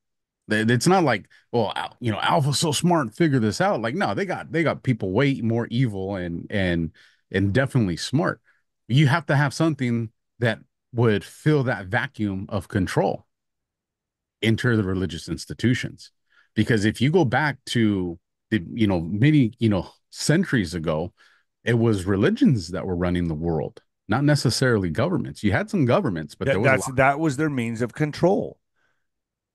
It's not like, well, Alpha's so smart and figure this out. Like, no, they got people way more evil and definitely smart. You have to have something that would fill that vacuum of control. Enter the religious institutions, because if you go back to the many centuries ago, it was religions that were running the world, not necessarily governments. You had some governments, but there was a lot. That was their means of control.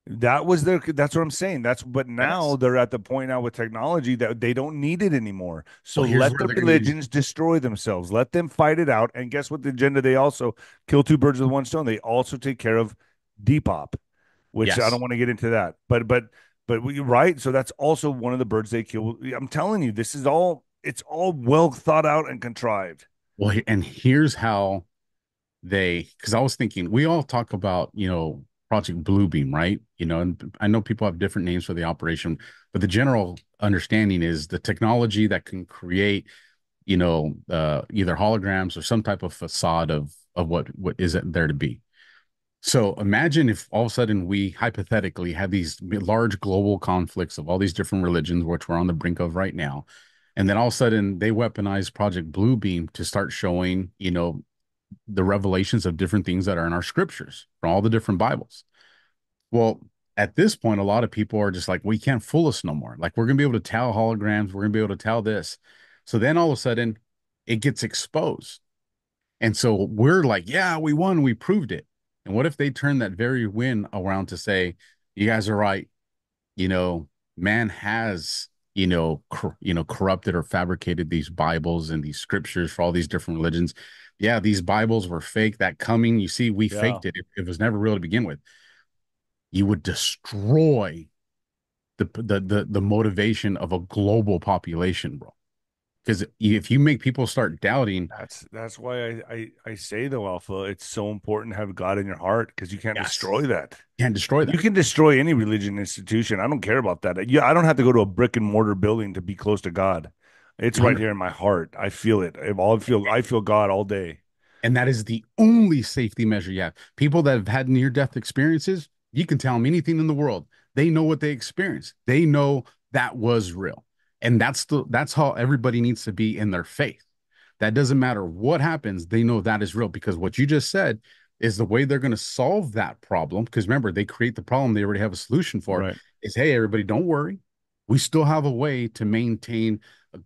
That's what I'm saying. But now Yes. they're at the point now with technology that they don't need it anymore. So Well, here's let where the they're going to use. religions destroy themselves. Let them fight it out. And guess what? The agenda, they also kill two birds with one stone. They also take care of Depop, which I don't Yes. want to get into that. Right. So that's also one of the birds they kill. I'm telling you, it's all well thought out and contrived. Well, and here's how because I was thinking, we all talk about, Project Bluebeam, right? And I know people have different names for the operation, but the general understanding is the technology that can create, either holograms or some type of facade of what is it there to be. So imagine if all of a sudden we hypothetically had these large global conflicts of all these different religions, which we're on the brink of right now. And then all of a sudden they weaponize Project Bluebeam to start showing, the revelations of different things that are in our scriptures from all the different Bibles. Well, at this point, a lot of people are just like, we can't fool us no more. Like, we're going to be able to tell holograms, we're going to be able to tell this. So then all of a sudden, it gets exposed. And so we're like, yeah, we won, we proved it. And what if they turn that very win around to say, you guys are right, you know, man has, corrupted or fabricated these Bibles and these scriptures for all these different religions. Yeah, these Bibles were fake. That coming, you see, we Yeah. faked it. It was never real to begin with. You would destroy the motivation of a global population, bro. Because if you make people start doubting, That's why I say though, Alpha, it's so important to have God in your heart because you can't yes, destroy that. can't destroy You that. can destroy any religion institution. I don't care about that. Yeah, I don't have to go to a brick and mortar building to be close to God. It's right 100. here in my heart. I feel it. I feel God all day. And that is the only safety measure you have. People that have had near death experiences, you can tell them anything in the world. They know what they experienced. They know that was real. And that's how everybody needs to be in their faith. That doesn't matter what happens, they know that is real, because what you just said is the way they're going to solve that problem. Because remember, they create the problem, they already have a solution for, Right. is, hey, everybody, don't worry. We still have a way to maintain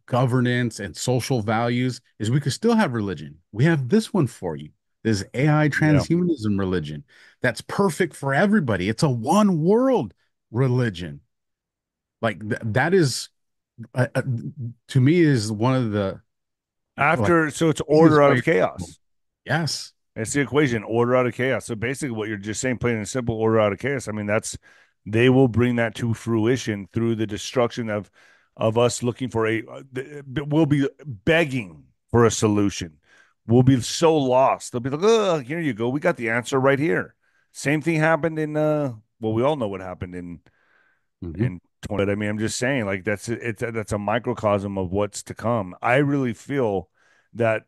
governance and social values, is we could still have religion. We have this one for you. This AI Yeah. transhumanism religion that's perfect for everybody. It's a one world religion. Like that is to me is one of the like So it's order easiest out way. of chaos. Yes. It's the equation, order out of chaos. So basically, what you're just saying, plain and simple, order out of chaos. I mean, they will bring that to fruition through the destruction of us looking for we'll be begging for a solution. We'll be so lost. They'll be like, oh, here you go. We got the answer right here. Same thing happened well, we all know what happened Mhm. in 20. But I mean, I'm just saying, like that's a microcosm of what's to come. I really feel that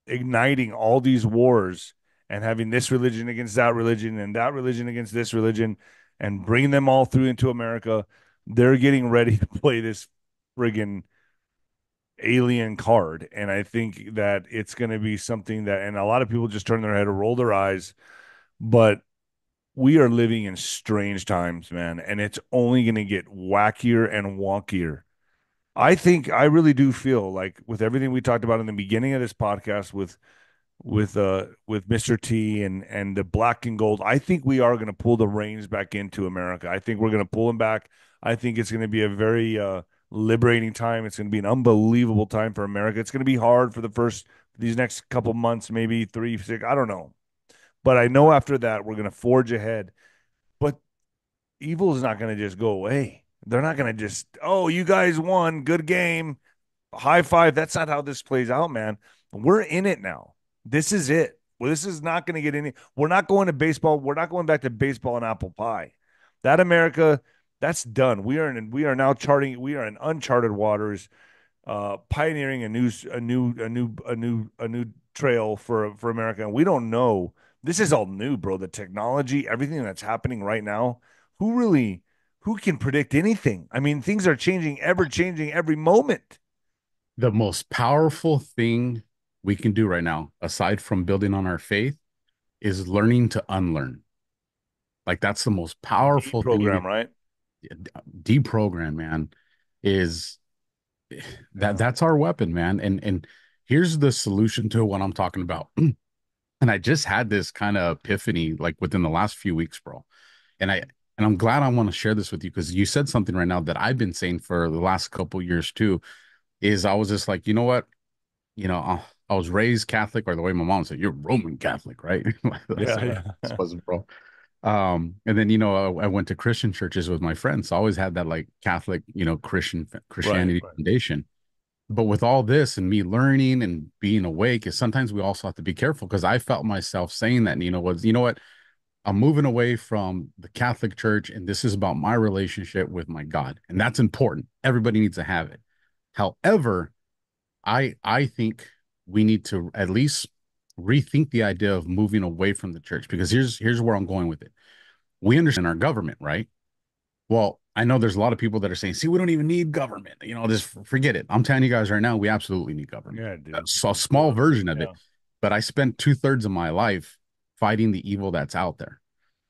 igniting all these wars and having this religion against that religion and that religion against this religion and bringing them all through into America. They're getting ready to play this friggin' alien card. And I think that it's going to be something that, and a lot of people just turn their head or roll their eyes, but we are living in strange times, man. And it's only going to get wackier and wonkier. I really do feel like with everything we talked about in the beginning of this podcast with Mr. T and the black and gold, I think we are going to pull the reins back into America. I think we're going to pull them back. I think it's going to be a very liberating time. It's going to be an unbelievable time for America. It's going to be hard for the first these next couple months, maybe 3, 6, I don't know. But I know after that we're going to forge ahead. But evil is not going to just go away. They're not going to just, oh, you guys won, good game, high five. That's not how this plays out, man. We're in it now. This is it. Well, this is not going to get any. We're not going to baseball. We're not going back to baseball and apple pie. That America, that's done. We are now charting. We are in uncharted waters, pioneering a new trail for America. And we don't know. This is all new, bro. The technology, everything that's happening right now. Who really, who can predict anything? I mean, things are changing, ever changing every moment. The most powerful thing we can do right now, aside from building on our faith, is learning to unlearn. Like that's the most powerful thing you Deprogram, can right? deprogram, man. Is that Yeah. that's our weapon, man. And here's the solution to what I'm talking about. And I just had this kind of epiphany like within the last few weeks, bro. And I'm glad I want to share this with you because you said something right now that I've been saying for the last couple years too. Is I was just like, you know what? I was raised Catholic, or the way my mom said, "You're Roman Catholic, right?" That's Yeah, what yeah. I was, bro. And then I went to Christian churches with my friends. So I always had that like Catholic, Right, Christianity right. foundation. But with all this and me learning and being awake, is sometimes we also have to be careful because I felt myself saying that, was, you know what? I'm moving away from the Catholic Church, and this is about my relationship with my God, and that's important. Everybody needs to have it. However, I think we need to at least rethink the idea of moving away from the church because here's where I'm going with it. We understand our government, right? Well, I know there's a lot of people that are saying, "See, we don't even need government. Just forget it." I'm telling you guys right now, we absolutely need government. Yeah, dude. A small Absolutely. version of it, Yeah. but I spent 2/3 of my life fighting the evil that's out there.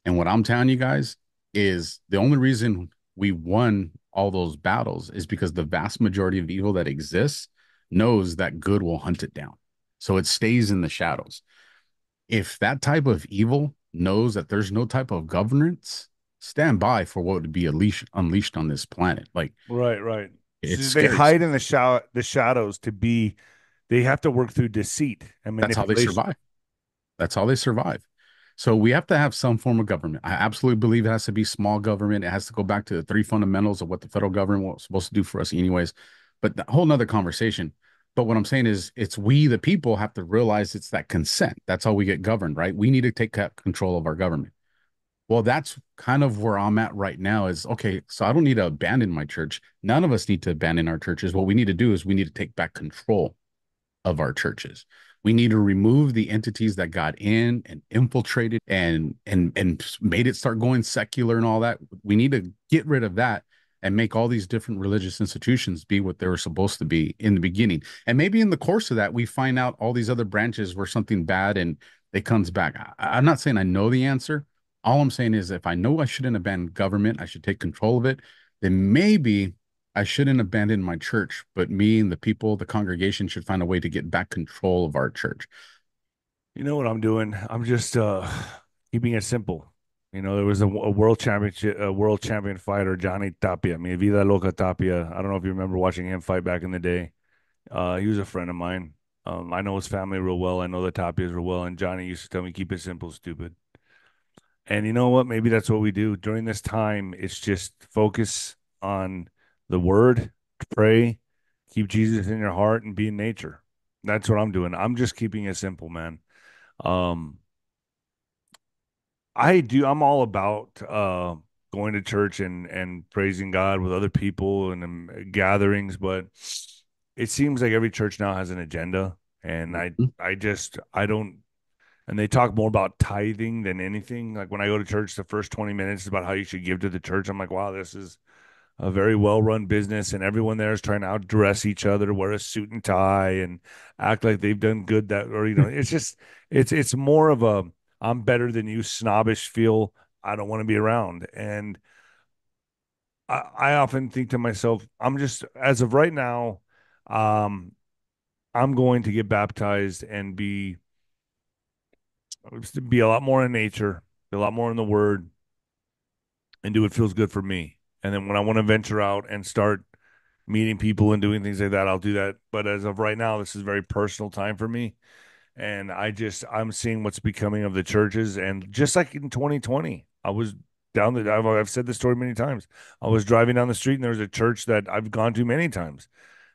And what I'm telling you guys is the only reason we won all those battles is because the vast majority of evil that exists knows that good will hunt it down. So it stays in the shadows. If that type of evil knows that there's no type of governance, stand by for what would be unleashed on this planet. Like Right, right. it's So they scary hide in stuff. the shadows to be they have to work through deceit and That's how they manipulation. survive. That's how they survive. So we have to have some form of government. I absolutely believe it has to be small government. It has to go back to the three fundamentals of what the federal government was supposed to do for us, anyways. But the whole nother conversation. But what I'm saying is, it's we, the people, have to realize it's that consent. That's how we get governed, right? We need to take control of our government. Well, that's kind of where I'm at right now is okay. So I don't need to abandon my church. None of us need to abandon our churches. What we need to do is we need to take back control of our churches. We need to remove the entities that got in and infiltrated and made it start going secular and all that. We need to get rid of that and make all these different religious institutions be what they were supposed to be in the beginning. And maybe in the course of that, we find out all these other branches were something bad and it comes back. I'm not saying I know the answer. All I'm saying is if I know I shouldn't abandon government, I should take control of it, then maybe I shouldn't abandon my church, but me and the people, the congregation should find a way to get back control of our church. You know what I'm doing? I'm just keeping it simple. There was a world championship, a world champion fighter, Johnny Tapia, mi vida loca Tapia. I don't know if you remember watching him fight back in the day. He was a friend of mine. I know his family real well. I know the Tapias real well. And Johnny used to tell me, keep it simple, stupid. And you know what? Maybe that's what we do during this time. It's just focus on the word, pray, keep Jesus in your heart, and be in nature. That's what I'm doing. I'm just keeping it simple, man. Um, I'm all about going to church and praising God with other people and gatherings, but it seems like every church now has an agenda, and Mhm. I don't. and they talk more about tithing than anything. Like when I go to church, the first 20 minutes is about how you should give to the church. I'm like, wow, this is a very well run business, and everyone there is trying to outdress each other, wear a suit and tie, and act like they've done good that, or it's just it's more of a I'm better than you snobbish feel. I don't want to be around, and I often think to myself, I'm just as of right now, um, I'm going to get baptized and be a lot more in nature, be a lot more in the Word, and do what feels good for me. And then when I want to venture out and start meeting people and doing things like that, I'll do that. But as of right now, this is very personal time for me. And I'm seeing what's becoming of the churches. And just like in 2020, I was I've said this story many times. I was driving down the street and there was a church that I've gone to many times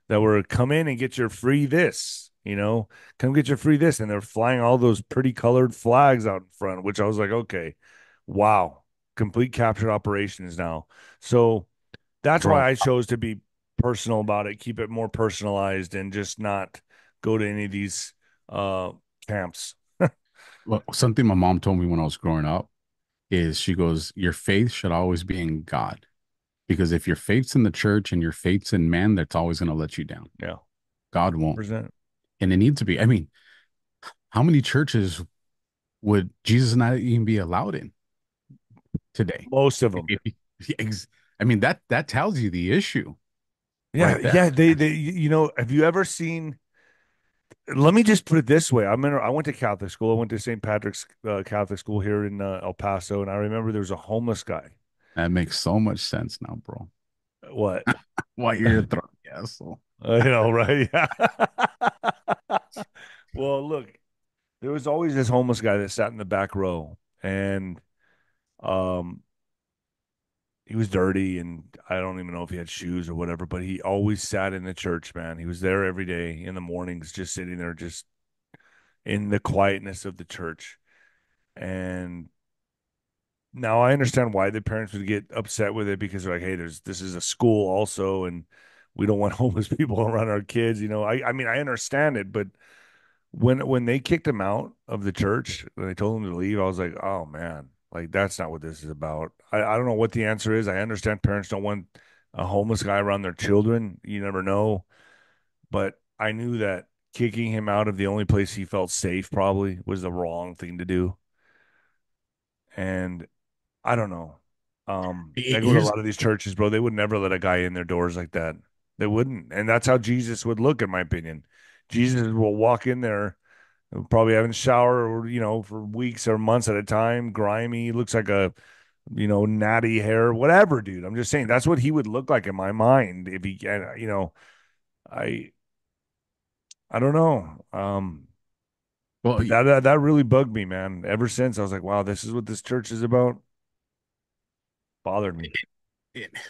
that were come in and get your free this, come get your free this. And they're flying all those pretty colored flags out in front, which I was like, okay, wow, complete captured operations now. So that's why Bro. I chose to be personal about it, keep it more personalized, and just not go to any of these uh camps. Well, something my mom told me when I was growing up is she goes, your faith should always be in God. Because if your faith's in the church and your faith's in man, that's always going to let you down. Yeah, God won't. 100%. And it needs to be. I mean, how many churches would Jesus not even be allowed in today? Most of them. I mean, that tells you the issue Yeah, right there. yeah. Have you ever seen? Let me just put it this way. I went to Catholic school. I went to St. Patrick's Catholic school here in El Paso, and I remember there was a homeless guy. That makes so much sense now, bro. What? Why you're throwing asshole. Right? Yeah. Well, look, there was always this homeless guy that sat in the back row, and um, he was dirty, and I don't even know if he had shoes or whatever, but he always sat in the church, man. He was there every day in the mornings, just sitting there, just in the quietness of the church. And now I understand why the parents would get upset with it because they're like, hey, this is a school also, and we don't want homeless people around our kids. I mean, I understand it, but when they kicked him out of the church, when they told him to leave, I was like, oh man, like that's not what this is about. I don't know what the answer is. I understand parents don't want a homeless guy around their children. You never know. But I knew that kicking him out of the only place he felt safe probably was the wrong thing to do. And I don't know. I go to a Here's lot of these churches, bro. They would never let a guy in their doors like that. They wouldn't. And that's how Jesus would look, in my opinion. Jesus will walk in there probably haven't showered, or, for weeks or months at a time, grimy, looks like a, natty hair, whatever, dude. I'm just saying that's what he would look like in my mind if he, I, I don't know. well, But that really bugged me, man. Ever since I was like, wow, this is what this church is about. Bothered me.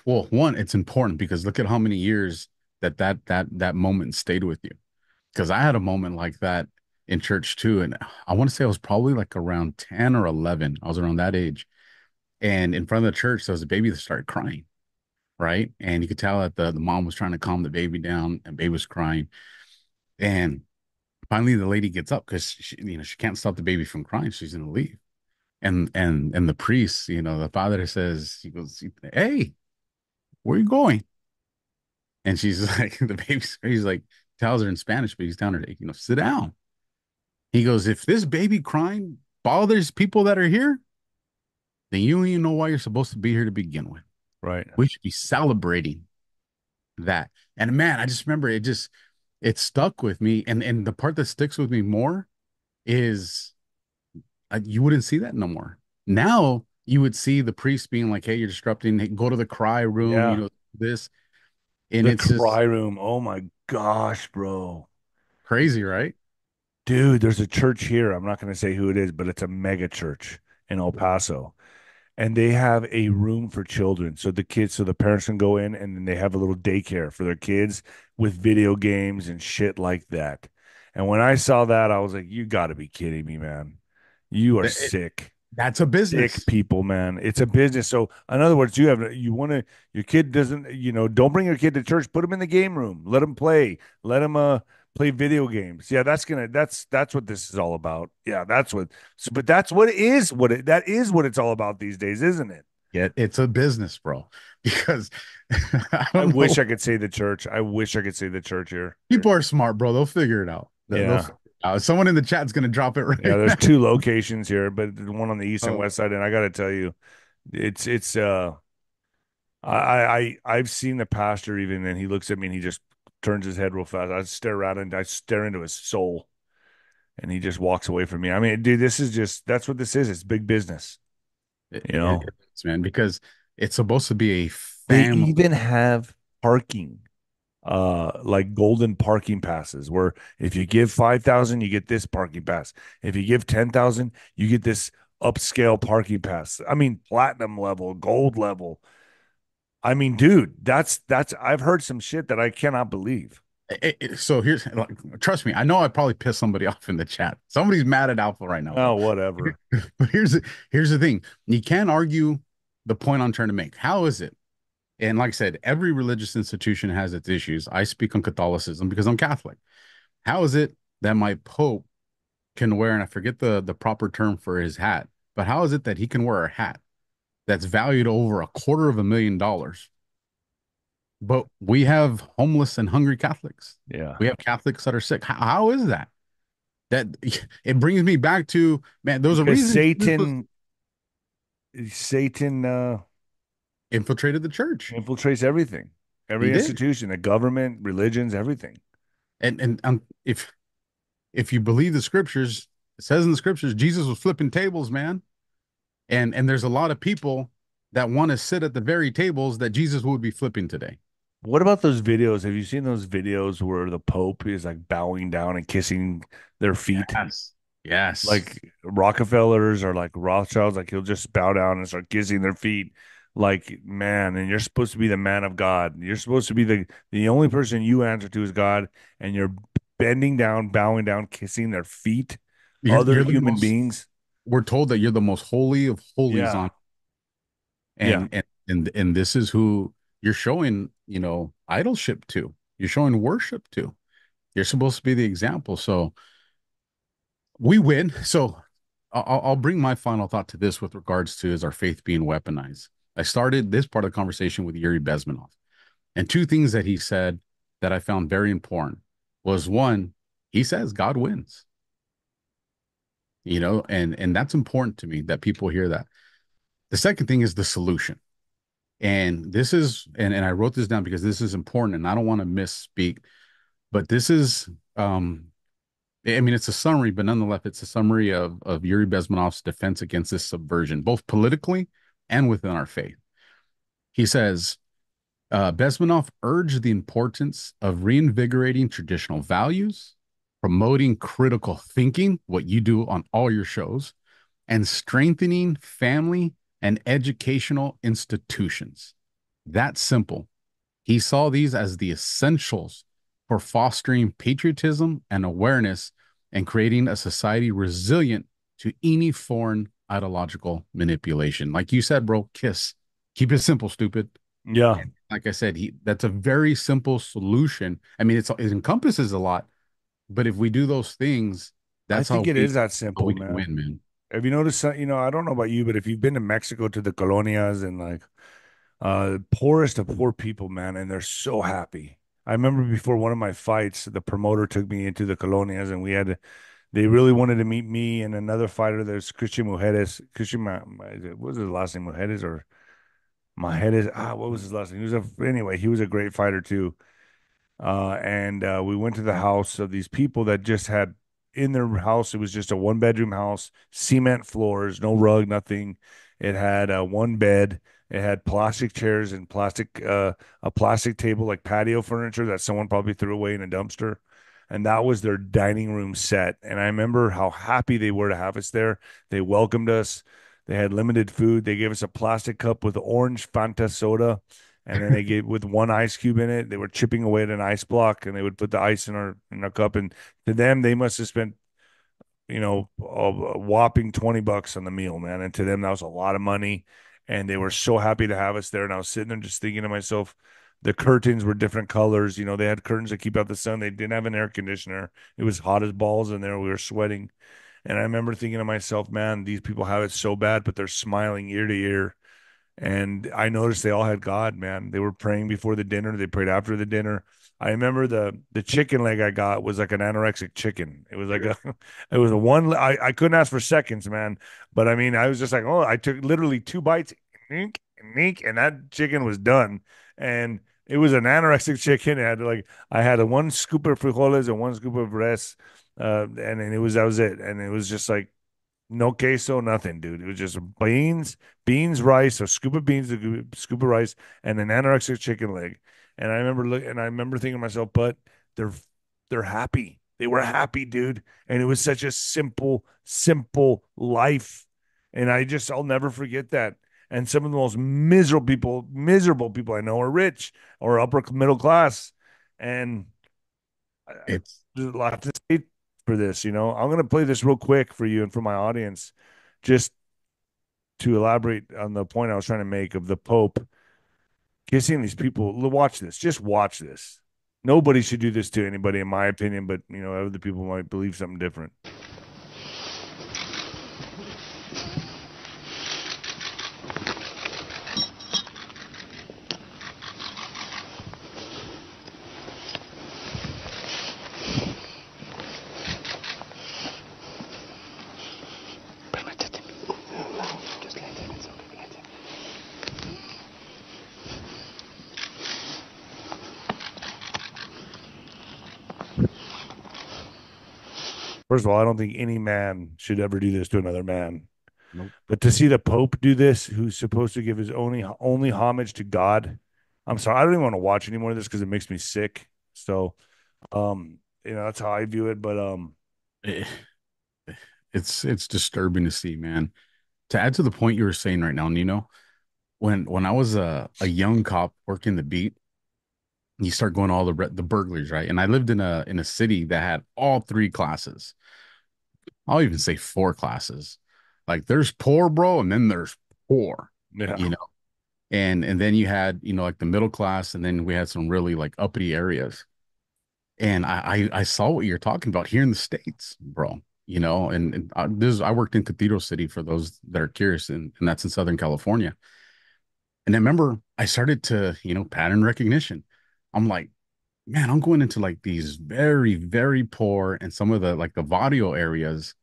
well, one, it's important because look at how many years that moment stayed with you. Because I had a moment like that in church too, and I want to say I was probably like around 10 or 11. I was around that age, and in front of the church there was a baby that started crying, right? And you could tell that the mom was trying to calm the baby down, and baby was crying. And finally, the lady gets up because she can't stop the baby from crying. She's gonna leave. And the priest, the father says, he goes, "Hey, where are you going?" And she's like, the baby's, he's like, tells her in Spanish, but he's telling her to, sit down. He goes, if this baby crying bothers people that are here, then you don't even know why you're supposed to be here to begin with. Right. We should be celebrating that. And man, I just remember it stuck with me. And the part that sticks with me more is you wouldn't see that no more. Now you would see the priest being like, hey, you're disrupting, hey, go to the cry room, Yeah. this. And The it's just cry room. Oh my gosh, bro. crazy, right? Dude, there's a church here. I'm not going to say who it is, but it's a mega church in El Paso. And they have a room for children. So the parents can go in and then they have a little daycare for their kids with video games and shit like that. And when I saw that, I was like, you got to be kidding me, man. You are It- sick. that's a Sick business. people, man. It's a business. So, in other words, you want to, your kid doesn't, don't bring your kid to church, put him in the game room, let him play, let him, play video games. Yeah, that's what this is all about. Yeah, that's what. So, but that's what it is. That is what it's all about these days, isn't it? Yeah, it's a business, bro. Because I I don't know. wish I could say the church. I wish I could say the church here. People are smart, bro. They'll figure it out. They'll Yeah. figure it out. Someone in the chat's gonna drop it Yeah, right there's now. two locations here, but the one on the east and Oh, west side, and I got to tell you, it's I've seen the pastor even, and he looks at me and he just turns his head real fast. I stare around and I stare into his soul, and he just walks away from me. I mean, dude, this is just that's what this is. It's big business, you know. it is, man, because it's supposed to be a They family. even have parking, like golden parking passes, where if you give 5,000, you get this parking pass. If you give 10,000, you get this upscale parking pass. I mean, platinum level, gold level. I mean, dude, that's I've heard some shit that I cannot believe. So here's like, trust me, I know I probably pissed somebody off in the chat. Somebody's mad at Alpha right now, bro. Oh, whatever. But here's the thing. You can't argue the point I'm trying to make. How is it? And like I said, every religious institution has its issues. I speak on Catholicism because I'm Catholic. How is it that my Pope can wear, and I forget the proper term for his hat, but how is it that he can wear a hat that's valued over $250,000? But we have homeless and hungry Catholics. Yeah. We have Catholics that are sick. How is that? That it brings me back to, man, there was a Because reason Jesus was Satan infiltrated the church. infiltrates everything. He Every did. institution, the government, religions, everything. And if you believe the scriptures, it says in the scriptures, Jesus was flipping tables, man. And there's a lot of people that want to sit at the very tables that Jesus would be flipping today. What about those videos? Have you seen those videos where the Pope is like bowing down and kissing their feet? Yes. Yes. Like Rockefellers or like Rothschilds, like he'll just bow down and start kissing their feet. Like, man, and you're supposed to be the man of God. You're supposed to be the only person you answer to is God, and you're bending down, bowing down, kissing their feet, other You're the human most, beings. we're told that you're the most holy of holies Yeah. on, Yeah. and this is who you're showing, idolship to. You're showing worship to. You're supposed to be the example. So we win. So I'll bring my final thought to this with regards to is our faith being weaponized. I started this part of the conversation with 𝗬𝗏𝗡, and two things that he said that I found very important was one, he says God wins, and that's important to me that people hear that. The second thing is the solution. And this is, and I wrote this down because this is important and I don't want to misspeak, but this is, I mean, it's a summary, but nonetheless, it's a summary of 𝗬𝗏𝗡's defense against this subversion, both politically and within our faith. He says, Bezmenov urged the importance of reinvigorating traditional values, promoting critical thinking, what you do on all your shows, and strengthening family and educational institutions. That's simple. He saw these as the essentials for fostering patriotism and awareness and creating a society resilient to any foreign ideological manipulation. Like you said, bro, KISS. Keep it simple, stupid. Yeah. And like I said, that's a very simple solution. I mean, it encompasses a lot, but if we do those things, I that's think how it we is that how simple, we can man. win, man. Have you noticed, I don't know about you, but if you've been to Mexico to the colonias and like poorest of poor people, man, and they're so happy. I remember before one of my fights, the promoter took me into the colonias, and they really wanted to meet me and another fighter. There's what was his last name, Mujeres or Majeres? What was his last name? Anyway, he was a great fighter too. And we went to the house of these people that just had in their house. It was just a one-bedroom house, cement floors, no rug, nothing. It had one bed. It had plastic chairs and a plastic table like patio furniture that someone probably threw away in a dumpster. And that was their dining room set. And I remember how happy they were to have us there. They welcomed us. They had limited food. They gave us a plastic cup with orange Fanta soda, and then they gave with one ice cube in it. They were chipping away at an ice block, and they would put the ice in our cup. And to them, they must have spent a whopping $20 on the meal, man. And to them, that was a lot of money. And they were so happy to have us there. And I was sitting there just thinking to myself, The curtains were different colors. You know, they had curtains to keep out the sun. They didn't have an air conditioner. It was hot as balls in there. We were sweating. And I remember thinking to myself, man, these people have it so bad, but they're smiling ear to ear. And I noticed they all had God, man. They were praying before the dinner. They prayed after the dinner. I remember the chicken leg I got was like an anorexic chicken. It was like a, it was a one. I couldn't ask for seconds, man. But I mean, I was just like, oh, I took literally two bites, nink, nink, and that chicken was done. And it was an anorexic chicken. It had like I had a one scoop of frijoles and one scoop of res, and it was that was it. And it was just like no queso, nothing, dude. It was just beans, rice, a scoop of beans, a scoop of rice, and an anorexic chicken leg. And I remember thinking to myself, but they're they're happy. They were happy, dude. And it was such a simple life. And I'll never forget that. And some of the most miserable people I know are rich or upper middle class. And It's there's a lot to say for this. I'm going to play this real quick for you and for my audience, just to elaborate on the point I was trying to make of the Pope kissing these people. Watch this. Just watch this. Nobody should do this to anybody, in my opinion, but other people might believe something different. First of all, I don't think any man should ever do this to another man. nope. But to see the Pope do this, who's supposed to give his only homage to God, I'm sorry, I don't even want to watch any more of this because it makes me sick. So, that's how I view it. But Eh, it's disturbing to see, man. To add to the point you were saying right now, Nino, when I was a young cop working the beat, you start going all the burglaries, right? And I lived in a city that had all three classes. I'll even say four classes. Like there's poor, bro, and then there's poor, yeah, you know. And then you had, like the middle class, and then we had some really like uppity areas. And I saw what you're talking about here in the States, bro. I worked in Cathedral City for those that are curious, and that's in Southern California. And I remember I started to, pattern recognition. I'm like, man, I'm going into like these very, very poor and some of the like the Vadio areas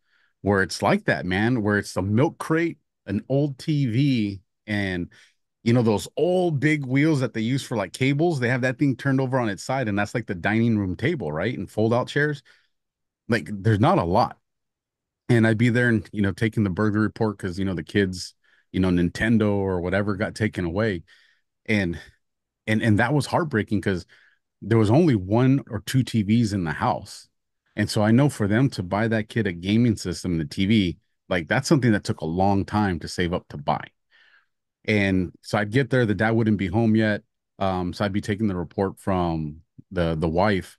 where it's like that, man, where it's a milk crate, an old TV, and those old big wheels that they use for like cables. They have that thing turned over on its side, and that's like the dining room table, right? And fold out chairs. Like there's not a lot. And I'd be there and taking the burger report because the kids, Nintendo or whatever got taken away. And and that was heartbreaking because there was only one or two TVs in the house. And so I know for them to buy that kid a gaming system, the TV, like that's something that took a long time to save up to buy. And so I'd get there, the dad wouldn't be home yet. So I'd be taking the report from the wife,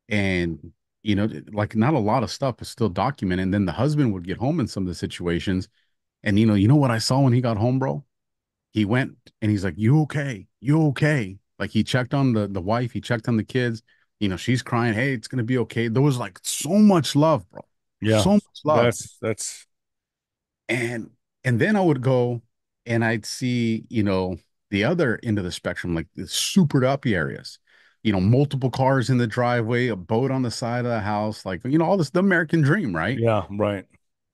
and like not a lot of stuff is still documented. And then the husband would get home in some of the situations, and you know what I saw when he got home, bro? He went and he's like, "You okay? You okay?" Like he checked on the wife, he checked on the kids. She's crying. Hey, it's gonna be okay. There was like so much love, bro. yeah, So much love. that's And and then I would go and I'd see, the other end of the spectrum, like the super uppy areas. Multiple cars in the driveway, a boat on the side of the house, like all this the American dream, right? yeah, right.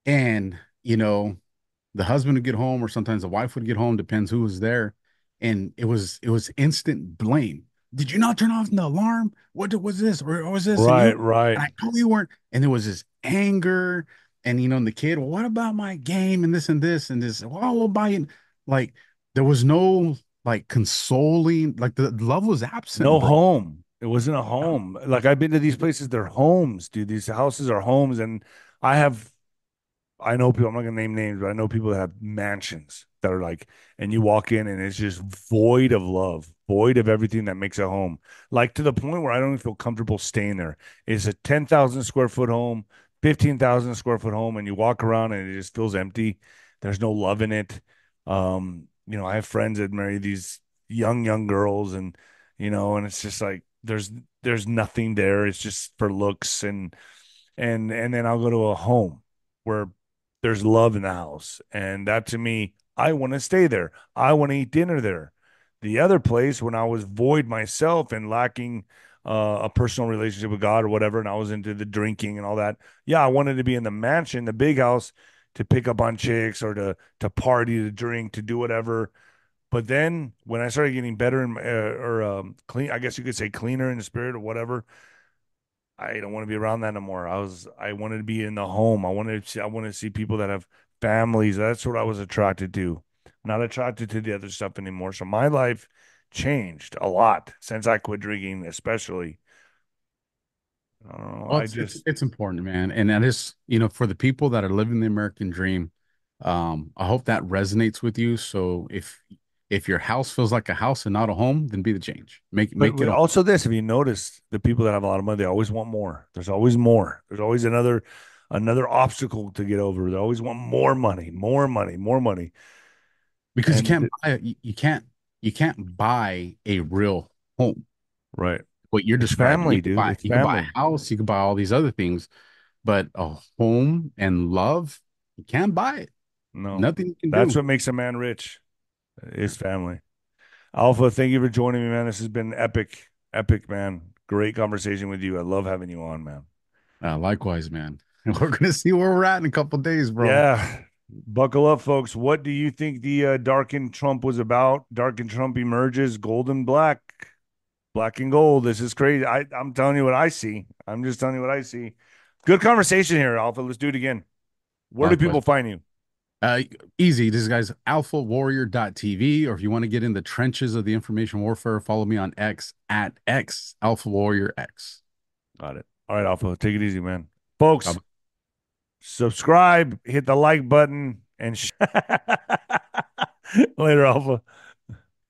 And the husband would get home, or sometimes the wife would get home, depends who was there. And it was instant blame. Did you not turn off the alarm? What was this? Or was this? Right, And right. I know you weren't. And there was this anger. And the kid, well, what about my game and this? Well, we'll buy it. Like there was no like consoling, like the love was absent, No bro. home. It wasn't a home. Like I've been to these places, they're homes, dude. These houses are homes, and I have I know people, I'm not gonna name names, but I know people that have mansions that are like, and you walk in and it's just void of love, void of everything that makes a home. Like to the point where I don't even feel comfortable staying there. It's a 10,000 square foot home, 15,000 square foot home, and you walk around and it just feels empty. There's no love in it. I have friends that marry these young girls, and and it's just like there's nothing there. It's just for looks, and then I'll go to a home where there's love in the house. And that to me, I want to stay there. I want to eat dinner there. The other place, when I was void myself and lacking a personal relationship with God or whatever, and I was into the drinking and all that, yeah, I wanted to be in the mansion, the big house, to pick up on chicks or to party, to drink, to do whatever. But then when I started getting better and or clean, I guess you could say cleaner in the spirit or whatever, I don't want to be around that no more. I wanted to be in the home. I wanted to see people that have families. That's what I was attracted to. Not attracted to the other stuff anymore. So my life changed a lot since I quit drinking, especially. I don't know. Well, it's important, man. And that is, for the people that are living the American dream, I hope that resonates with you. So if your house feels like a house and not a home, then be the change. Make it But a also this, if you notice, the people that have a lot of money, they always want more. There's always more. There's always another obstacle to get over. They always want more money, more money, more money. because you And can't buy you can't buy a real home. right. What you're It's describing, family, dude. It's you could buy family. a house, you could buy all these other things, but a home and love, you can't buy it. No. Nothing you can That's do. what makes a man rich, is family. Alpha, thank you for joining me, man. This has been epic, epic, man. Great conversation with you. I love having you on, man. Likewise, man. And we're gonna see where we're at in a couple days, bro. Yeah. Buckle up, folks. What do you think the Dark and Trump was about? Dark and Trump emerges, gold and black, black and gold. This is crazy. I'm telling you what I see. I'm just telling you what I see. Good conversation here, Alpha. Let's do it again. Where do Likewise. people find you? Uh, Easy. This guy's alphawarrior.tv, or if you want to get in the trenches of the information warfare, follow me on X at X Alpha Warrior X. Got it. All right, Alpha. Take it easy, man. Folks, subscribe, hit the like button, and later, Alpha.